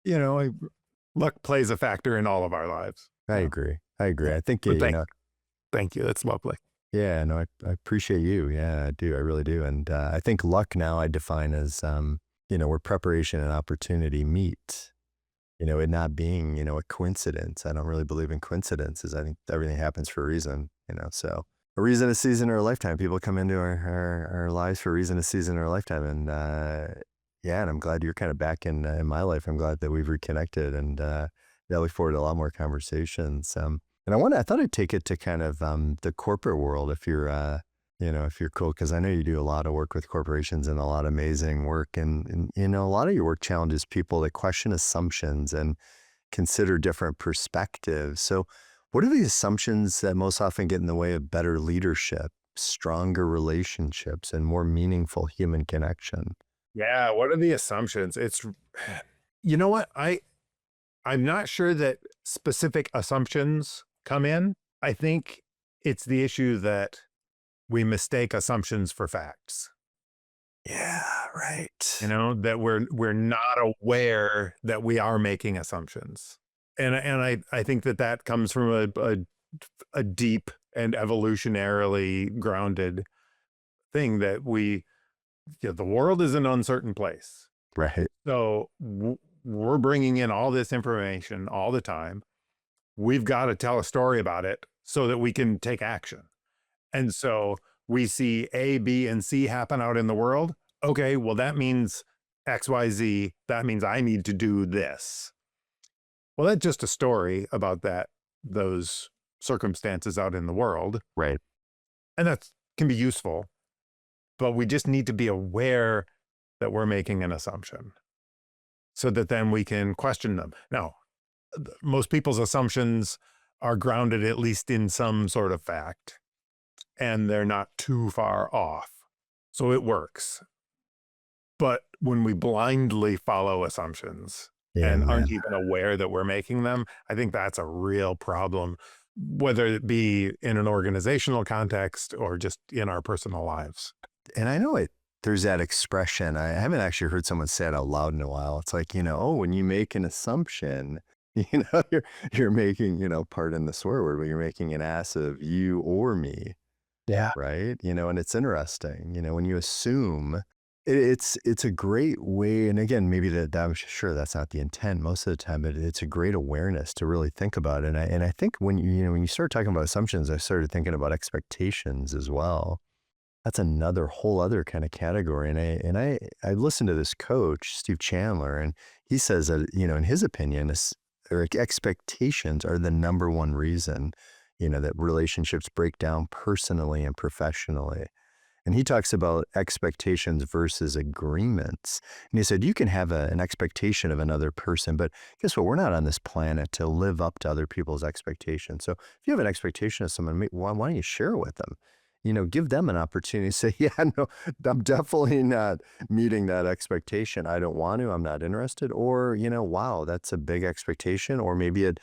B: luck plays a factor in all of our lives.
A: I agree. I think,
B: thank you. That's lovely.
A: Yeah, no, I appreciate you. Yeah, I do. I really do. And I think luck now I define as, where preparation and opportunity meet, it not being, a coincidence. I don't really believe in coincidences. I think everything happens for a reason, so a reason, a season, or a lifetime. People come into our lives for a reason, a season, or a lifetime. And yeah, and I'm glad you're kind of back in my life. I'm glad that we've reconnected, and yeah, I look forward to a lot more conversations. And I thought I'd take it to kind of the corporate world if you're, if you're cool, because I know you do a lot of work with corporations and a lot of amazing work. And a lot of your work challenges people that question assumptions and consider different perspectives. So, what are the assumptions that most often get in the way of better leadership, stronger relationships, and more meaningful human connection?
B: Yeah, what are the assumptions? It's you know what? I'm not sure that specific assumptions come in. I think it's the issue that we mistake assumptions for facts.
A: Yeah, right.
B: That we're not aware that we are making assumptions. And I think that comes from a deep and evolutionarily grounded thing that the world is an uncertain place.
A: Right.
B: So we're bringing in all this information all the time. We've got to tell a story about it so that we can take action. And so we see A, B, and C happen out in the world. Okay, well, that means X, Y, Z. That means I need to do this. Well, that's just a story about those circumstances out in the world.
A: Right.
B: And that can be useful, but we just need to be aware that we're making an assumption so that then we can question them. Now, most people's assumptions are grounded at least in some sort of fact, and they're not too far off. So it works. But when we blindly follow assumptions
A: Yeah,
B: and
A: man.
B: aren't even aware that we're making them, I think that's a real problem, whether it be in an organizational context or just in our personal lives.
A: And I know there's that expression. I haven't actually heard someone say it out loud in a while. It's like, oh, when you make an assumption, you're making, pardon the swear word, but you're making an ass of you or me.
B: Yeah.
A: Right. And it's interesting, when you assume it's a great way. And again, maybe I'm sure that's not the intent most of the time, but it's a great awareness to really think about it. And I think when when you start talking about assumptions, I started thinking about expectations as well. That's another whole other kind of category. And I listened to this coach, Steve Chandler, and he says that, in his opinion, expectations are the number one reason, that relationships break down personally and professionally. And he talks about expectations versus agreements. And he said, you can have an expectation of another person, but guess what? We're not on this planet to live up to other people's expectations. So if you have an expectation of someone, why don't you share it with them? Give them an opportunity to say, yeah, no, I'm definitely not meeting that expectation. I don't want to, I'm not interested. Or, wow, that's a big expectation. Or maybe it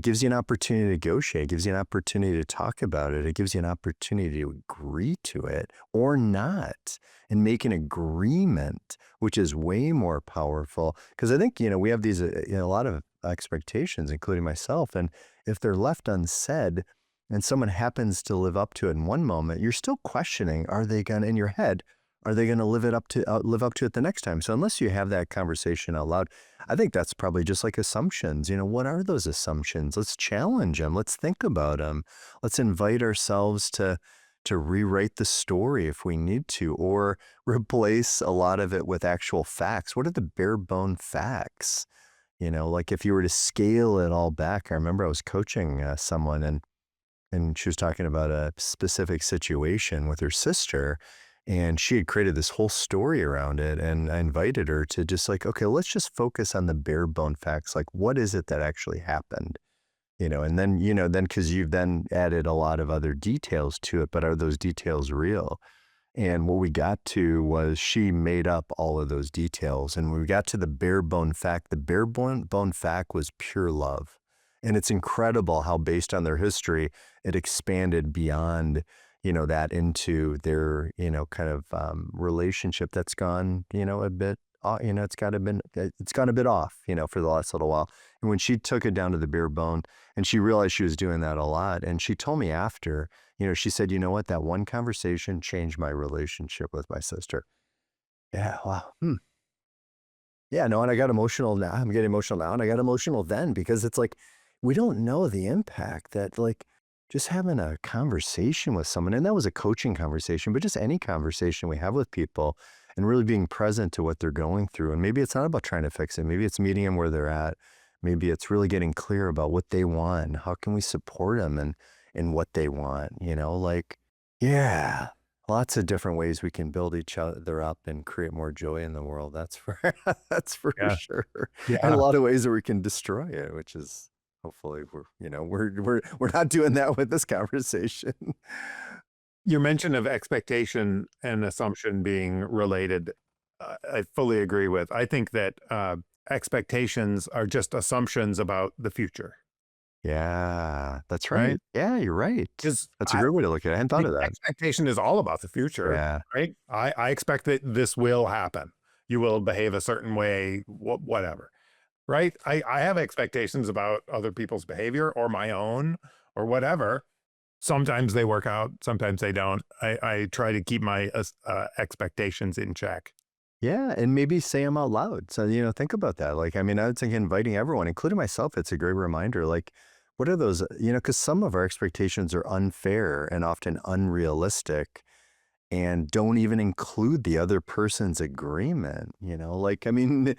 A: gives you an opportunity to negotiate. It gives you an opportunity to talk about it. It gives you an opportunity to agree to it or not and make an agreement, which is way more powerful. Because I think, we have these, a lot of expectations, including myself. And if they're left unsaid and someone happens to live up to it in one moment, you're still questioning, in your head, are they going to live up to it the next time? So unless you have that conversation out loud, I think that's probably just like assumptions. What are those assumptions? Let's challenge them. Let's think about them. Let's invite ourselves to rewrite the story if we need to, or replace a lot of it with actual facts. What are the bare bone facts? Like if you were to scale it all back. I remember I was coaching someone, and she was talking about a specific situation with her sister, and she had created this whole story around it. And I invited her to just like, okay, let's just focus on the bare bone facts. Like, what is it that actually happened? And then, because you've then added a lot of other details to it, but are those details real? And what we got to was she made up all of those details. And when we got to the bare bone fact, the bare bone fact was pure love. And it's incredible how, based on their history, it expanded beyond, that into their, kind of relationship that's gone, a bit, it's gone a bit off, for the last little while. And when she took it down to the bare bone, and she realized she was doing that a lot, and she told me after, she said, you know what, that one conversation changed my relationship with my sister. Yeah, wow. Yeah, no, and I got emotional now. I'm getting emotional now, and I got emotional then because it's like, we don't know the impact that, like, just having a conversation with someone. And that was a coaching conversation, but just any conversation we have with people and really being present to what they're going through. And maybe it's not about trying to fix it. Maybe it's meeting them where they're at. Maybe it's really getting clear about what they want. How can we support them in what they want? Like, yeah, lots of different ways we can build each other up and create more joy in the world. That's for that's for
B: Yeah.
A: sure. And a
B: Yeah.
A: lot of ways that we can destroy it, which is hopefully we're not doing that with this conversation.
B: Your mention of expectation and assumption being related, I fully agree with. I think that expectations are just assumptions about the future,
A: Yeah, that's
B: right?
A: right. Yeah, you're right.
B: Because
A: That's a great way to look at it. I hadn't thought
B: the
A: of that.
B: expectation is all about the future,
A: Yeah.
B: right? I expect that this will happen. You will behave a certain way, whatever, right? I have expectations about other people's behavior or my own or whatever. Sometimes they work out, sometimes they don't. I try to keep my expectations in check.
A: Yeah, and maybe say them out loud. So, think about that. Like, I mean, I would think inviting everyone, including myself, it's a great reminder. Like, what are those, because some of our expectations are unfair and often unrealistic and don't even include the other person's agreement. Like, I mean,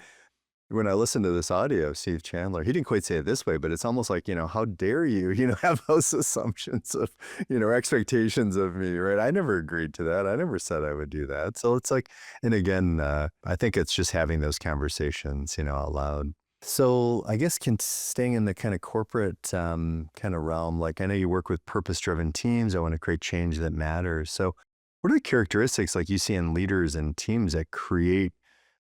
A: when I listened to this audio of Steve Chandler, he didn't quite say it this way, but it's almost like, how dare you, have those assumptions of, expectations of me, right? I never agreed to that. I never said I would do that. So it's like, and again, I think it's just having those conversations, out loud. So I guess staying in the kind of corporate kind of realm, like I know you work with purpose-driven teams. I want to create change that matters. So what are the characteristics like you see in leaders and teams that create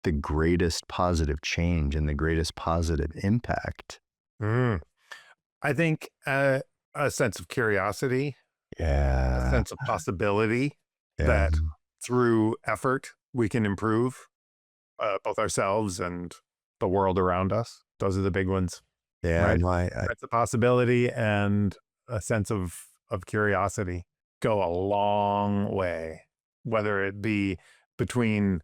A: the greatest positive change and the greatest positive impact?
B: Mm. I think a sense of curiosity, a
A: Yeah.
B: sense of possibility
A: Yeah.
B: that through effort we can improve both ourselves and the world around us. Those are the big ones,
A: Yeah.
B: right?
A: No,
B: That's a possibility and a sense of curiosity go a long way, whether it be between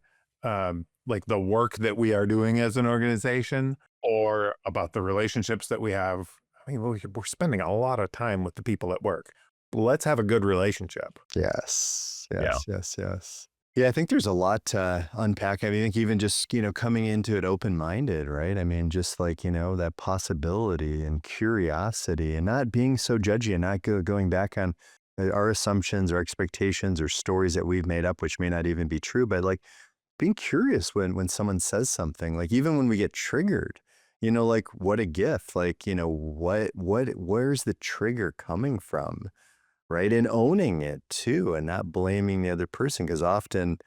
B: like the work that we are doing as an organization or about the relationships that we have. I mean, we're spending a lot of time with the people at work. Let's have a good relationship.
A: yes.
B: Yeah.
A: Yes. Yes. Yes. Yeah, I think there's a lot to unpack. I mean, I think even just, coming into it open-minded, right? I mean, just like, that possibility and curiosity and not being so judgy and not going back on our assumptions or expectations or stories that we've made up, which may not even be true, but like being curious when someone says something, like even when we get triggered, like what a gift, like, where's the trigger coming from? Right? And owning it too, and not blaming the other person. Because often,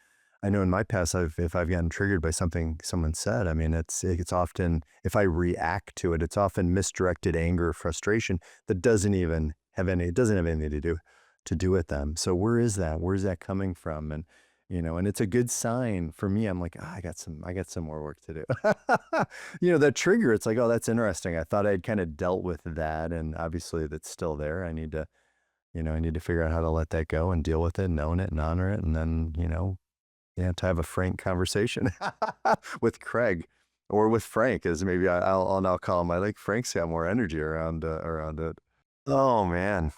A: I know in my past, if I've gotten triggered by something someone said, I mean, it's often, if I react to it, it's often misdirected anger, frustration that it doesn't have anything to do with them. So where is that? Where's that coming from? And and it's a good sign for me. I'm like, I got some more work to do. That trigger. It's like, oh, that's interesting. I thought I'd kind of dealt with that, and obviously that's still there. I need to figure out how to let that go and deal with it and own it and honor it. And then, yeah, to have a frank conversation with Craig or with Frank, as maybe I'll now call him. I like Frank's got more energy around it. Oh man.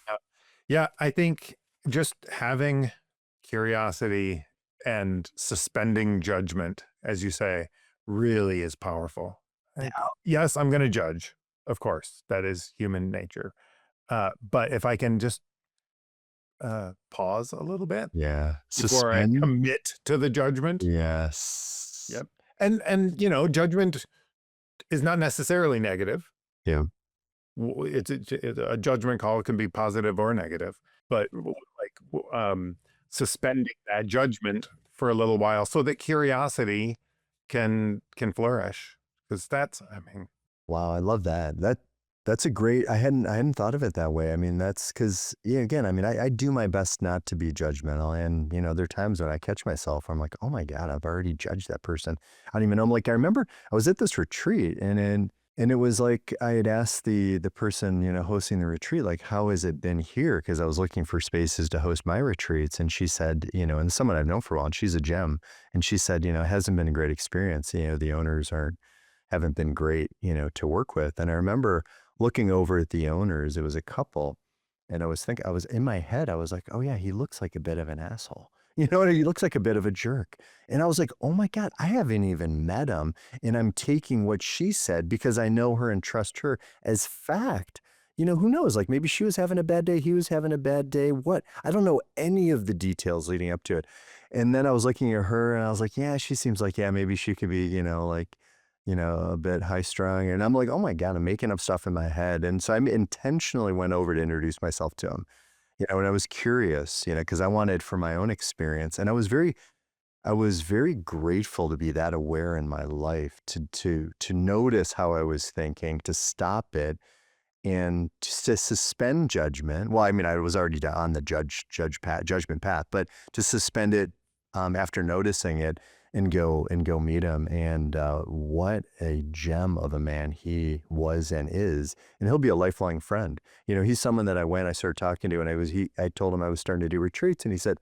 B: Yeah, I think just having curiosity and suspending judgment, as you say, really is powerful. Like, yes, I'm going to judge. Of course, that is human nature. But if I can just pause a little bit
A: Yeah.
B: before I
A: Suspend.
B: commit to the judgment.
A: Yes.
B: Yep. And judgment is not necessarily negative.
A: Yeah.
B: It's a judgment call can be positive or negative, but suspending that judgment for a little while so that curiosity can flourish, because I mean,
A: Wow, I love that. That's a great. I hadn't thought of it that way. I mean, that's because, yeah, again, I mean, I do my best not to be judgmental, and there are times when I catch myself. I'm like, oh my God, I've already judged that person. I don't even know. I'm like, I remember I was at this retreat, and it was like I had asked the person hosting the retreat, like, how has it been here? Because I was looking for spaces to host my retreats, and she said, and someone I've known for a while, and she's a gem, and she said, it hasn't been a great experience. The owners haven't been great, to work with. And I remember looking over at the owners, it was a couple, And I was in my head, I was like, oh yeah, he looks like a bit of an asshole. You know what? He looks like a bit of a jerk. And I was like, oh my God, I haven't even met him. And I'm taking what she said because I know her and trust her as fact. You know, who knows? Like maybe she was having a bad day. He was having a bad day. What? I don't know any of the details leading up to it. And then I was looking at her and I was like, yeah, she seems like, yeah, maybe she could be, like, a bit high strung. And I'm like, oh my God, I'm making up stuff in my head. And so I intentionally went over to introduce myself to him, and I was curious, because I wanted for my own experience. And I was very grateful to be that aware in my life to notice how I was thinking, to stop it and just to suspend judgment. Well, I mean, I was already on the judgment path, but to suspend it after noticing it and go meet him. And what a gem of a man he was and is, and he'll be a lifelong friend. He's someone that I started talking to, and I told him I was starting to do retreats, and he said,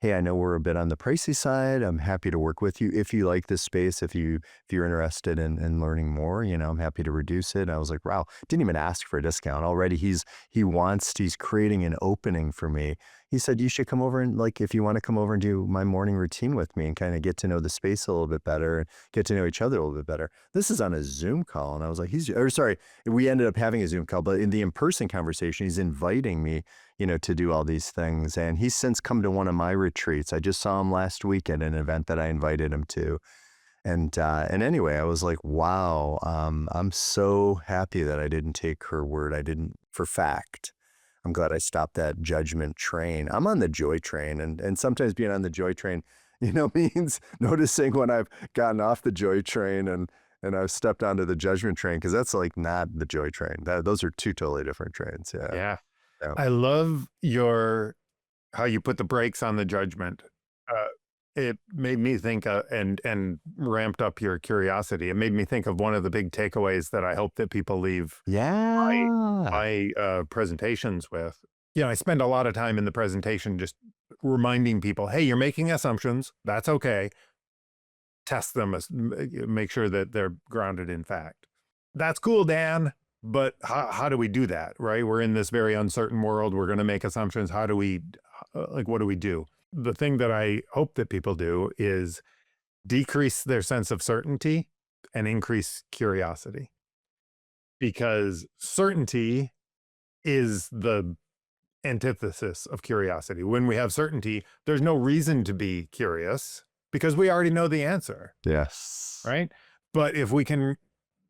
A: hey, I know we're a bit on the pricey side. I'm happy to work with you if you like this space. If you're interested in learning more, I'm happy to reduce it. And I was like, wow, didn't even ask for a discount already. He's creating an opening for me. He said, you should come over and, like, if you want to come over and do my morning routine with me and kind of get to know the space a little bit better and get to know each other a little bit better. This is on a Zoom call. And I was like, we ended up having a Zoom call, but in the in-person conversation, he's inviting me, to do all these things. And he's since come to one of my retreats. I just saw him last week at an event that I invited him to. And anyway, I was like, wow, I'm so happy that I didn't take her word. I didn't for fact. I'm glad I stopped that judgment train. I'm on the joy train, and sometimes being on the joy train, means noticing when I've gotten off the joy train and I've stepped onto the judgment train, because that's like not the joy train. Those are two totally different trains. Yeah.
B: Yeah.
A: Yeah.
B: I love how you put the brakes on the judgment. Uh, it made me think and ramped up your curiosity. It made me think of one of the big takeaways that I hope that people leave
A: Yeah.
B: my presentations with. I spend a lot of time in the presentation just reminding people, hey, you're making assumptions. That's okay. Test them, make sure that they're grounded in fact. That's cool, Dan. But how do we do that, right? We're in this very uncertain world. We're going to make assumptions. What do we do? The thing that I hope that people do is decrease their sense of certainty and increase curiosity. Because certainty is the antithesis of curiosity. When we have certainty, there's no reason to be curious because we already know the answer.
A: Yes.
B: Right? But if we can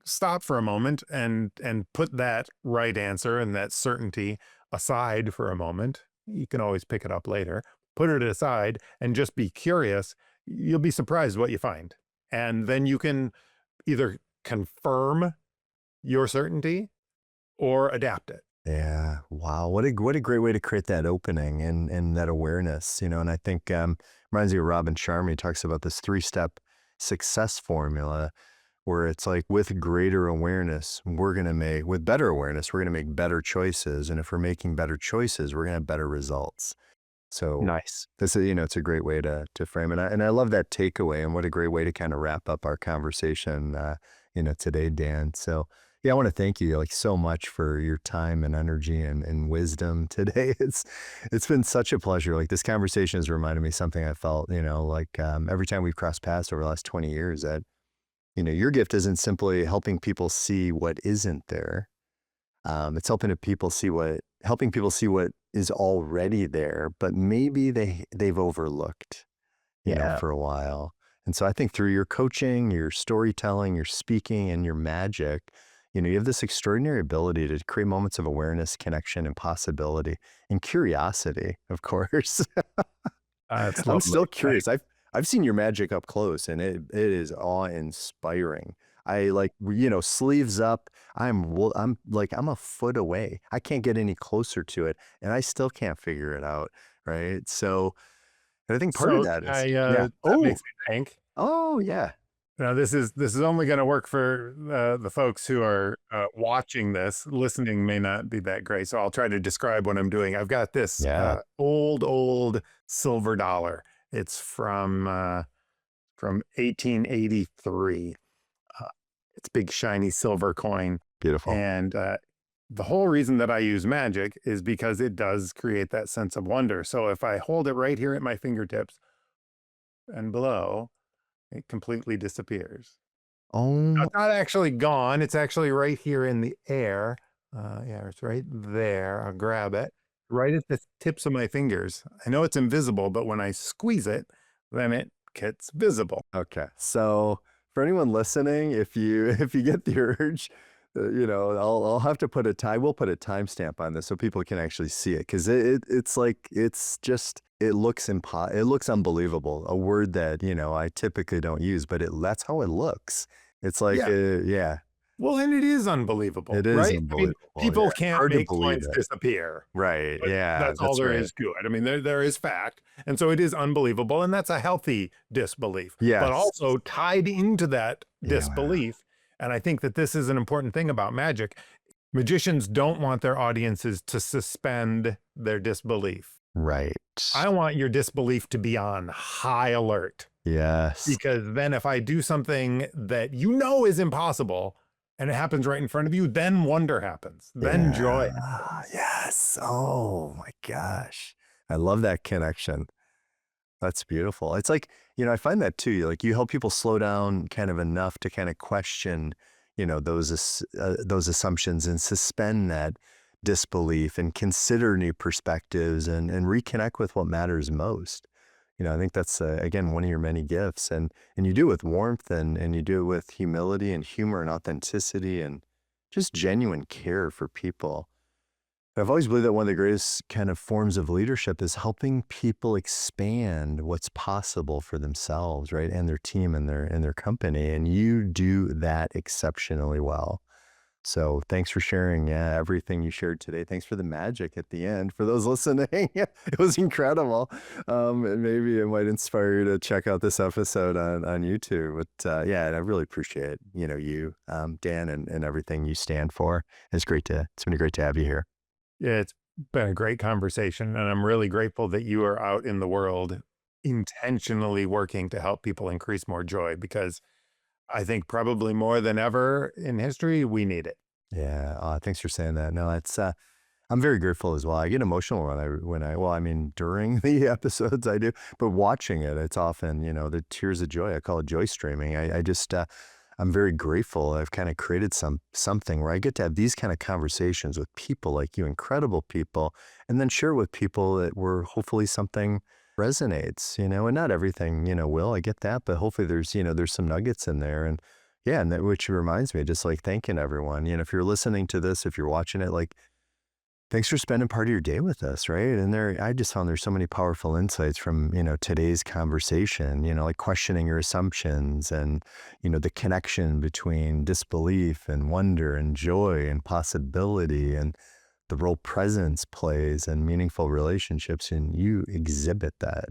B: stop for a moment and put that right answer and that certainty aside for a moment, you can always pick it up later, put it aside and just be curious, you'll be surprised what you find. And then you can either confirm your certainty or adapt it.
A: Yeah. Wow. What a great way to create that opening and that awareness, and I think reminds me of Robin Sharma. He talks about this 3-step success formula, where it's like, with greater awareness, with better awareness, we're going to make better choices. And if we're making better choices, we're going to have better results. So
B: Nice.
A: this is, it's a great way to frame it. And I love that takeaway, and what a great way to kind of wrap up our conversation, today, Dan. So yeah, I want to thank you like so much for your time and energy and wisdom today. It's been such a pleasure. Like, this conversation has reminded me something I felt, every time we've crossed paths over the last 20 years, that your gift isn't simply helping people see what isn't there. It's helping people see what is already there, but maybe they've overlooked,
B: Yeah.
A: for a while. And so I think through your coaching, your storytelling, your speaking, and your magic, you have this extraordinary ability to create moments of awareness, connection, and possibility, and curiosity, of course.
B: That's
A: I'm
B: lovely.
A: still curious. I've seen your magic up close, and it is awe-inspiring. I like, sleeves up. I'm a foot away. I can't get any closer to it, and I still can't figure it out. Right. So I think part of
B: So
A: that is, yeah.
B: that makes me think.
A: Oh yeah.
B: Now this is only going to work for the folks who are watching this. Listening may not be that great, so I'll try to describe what I'm doing. I've got this
A: Yeah.
B: old silver dollar. It's from 1883. Uh, it's big shiny silver coin,
A: Beautiful.
B: and The whole reason that I use magic is because it does create that sense of wonder. So if I hold it right here at my fingertips and blow, it completely disappears. Now,
A: Oh,
B: it's not actually gone. It's actually right here in the air. Yeah, it's right there. I'll grab it right at the tips of my fingers. I know it's invisible, but when I squeeze it, then it gets visible.
A: okay. So for anyone listening, if you if you get the urge, I'll have to put a time. We'll put a timestamp on this so people can actually see it because it's like it's just it looks it looks unbelievable. A word that I typically don't use, but that's how it looks. It's like
B: Yeah.
A: yeah,
B: Well, and it is unbelievable,
A: it is
B: right? I mean,
A: unbelievable. Yeah,
B: people can't
A: hard to
B: make
A: believe
B: coins
A: it.
B: disappear,
A: Right.
B: but
A: Yeah,
B: that's all
A: that's
B: there
A: right.
B: is to it. I mean, there is fact. And so it is unbelievable. And that's a healthy disbelief, but
A: Yes.
B: also tied into that
A: Yeah.
B: disbelief. And I think that this is an important thing about magic. Magicians don't want their audiences to suspend their disbelief.
A: Right.
B: I want your disbelief to be on high alert.
A: Yes.
B: Because then if I do something that is impossible and it happens right in front of you, then wonder happens. Then joy
A: Yeah.
B: happens.
A: Yes. Oh my gosh. I love that connection. That's beautiful. It's like, I find that too. Like you help people slow down kind of enough to kind of question, those assumptions and suspend that disbelief and consider new perspectives and reconnect with what matters most. I think that's again one of your many gifts, and you do it with warmth and you do it with humility and humor and authenticity and just genuine care for people. I've always believed that one of the greatest kind of forms of leadership is helping people expand what's possible for themselves, right? And their team and their company. And you do that exceptionally well. So thanks for sharing, yeah, everything you shared today. Thanks for the magic at the end. For those listening, it was incredible. And maybe it might inspire you to check out this episode on YouTube. But yeah, and I really appreciate, you, Dan, and everything you stand for. It's been great to have you here.
B: Yeah, it's been a great conversation. And I'm really grateful that you are out in the world intentionally working to help people increase more joy because I think probably more than ever in history, we need it.
A: Yeah, thanks for saying that. No, I'm very grateful as well. I get emotional well, I mean, during the episodes I do, but watching it, it's often, the tears of joy. I call it joy streaming. I just, I'm very grateful. I've kind of created something where I get to have these kind of conversations with people like you, incredible people, and then share with people that where hopefully something resonates, and not everything, will, I get that, but hopefully there's some nuggets in there. And yeah, and that, which reminds me, just like thanking everyone, if you're listening to this, if you're watching it, like, thanks for spending part of your day with us, right? And I just found there's so many powerful insights from, today's conversation, like questioning your assumptions and, the connection between disbelief and wonder and joy and possibility and the role presence plays in meaningful relationships. And you exhibit that,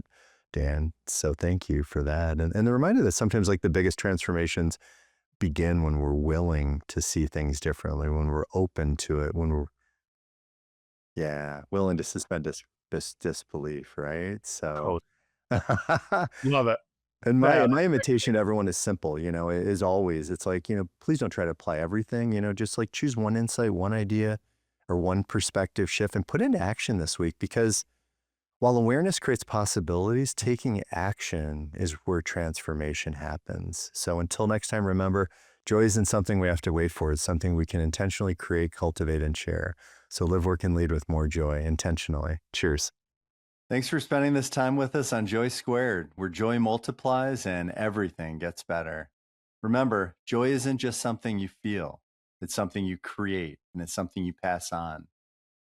A: Dan. So thank you for that. And the reminder that sometimes like the biggest transformations begin when we're willing to see things differently, when we're open to it, when we're yeah, willing to suspend disbelief, right? So,
B: Totally. Love it.
A: and my
B: Yeah.
A: my invitation to everyone is simple, is always, it's like, please don't try to apply everything, just like choose one insight, one idea, or one perspective shift and put into action this week because while awareness creates possibilities, taking action is where transformation happens. So until next time, remember, joy isn't something we have to wait for. It's something we can intentionally create, cultivate, and share. So live, work, and lead with more joy intentionally. Cheers. Thanks for spending this time with us on JOY², where joy multiplies and everything gets better. Remember, joy isn't just something you feel. It's something you create, and it's something you pass on.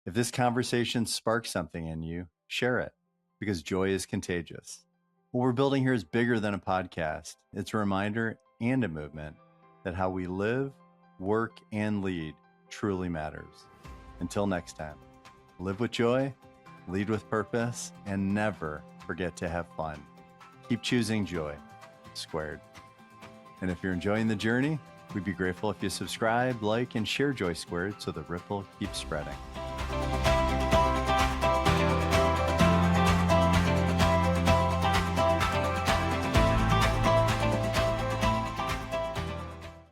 A: If this conversation sparks something in you, share it, because joy is contagious. What we're building here is bigger than a podcast. It's a reminder and a movement that how we live, work, and lead truly matters. Until next time, live with joy, lead with purpose, and never forget to have fun. Keep choosing joy, squared. And if you're enjoying the journey, we'd be grateful if you subscribe, like, and share JOY² so the ripple keeps spreading.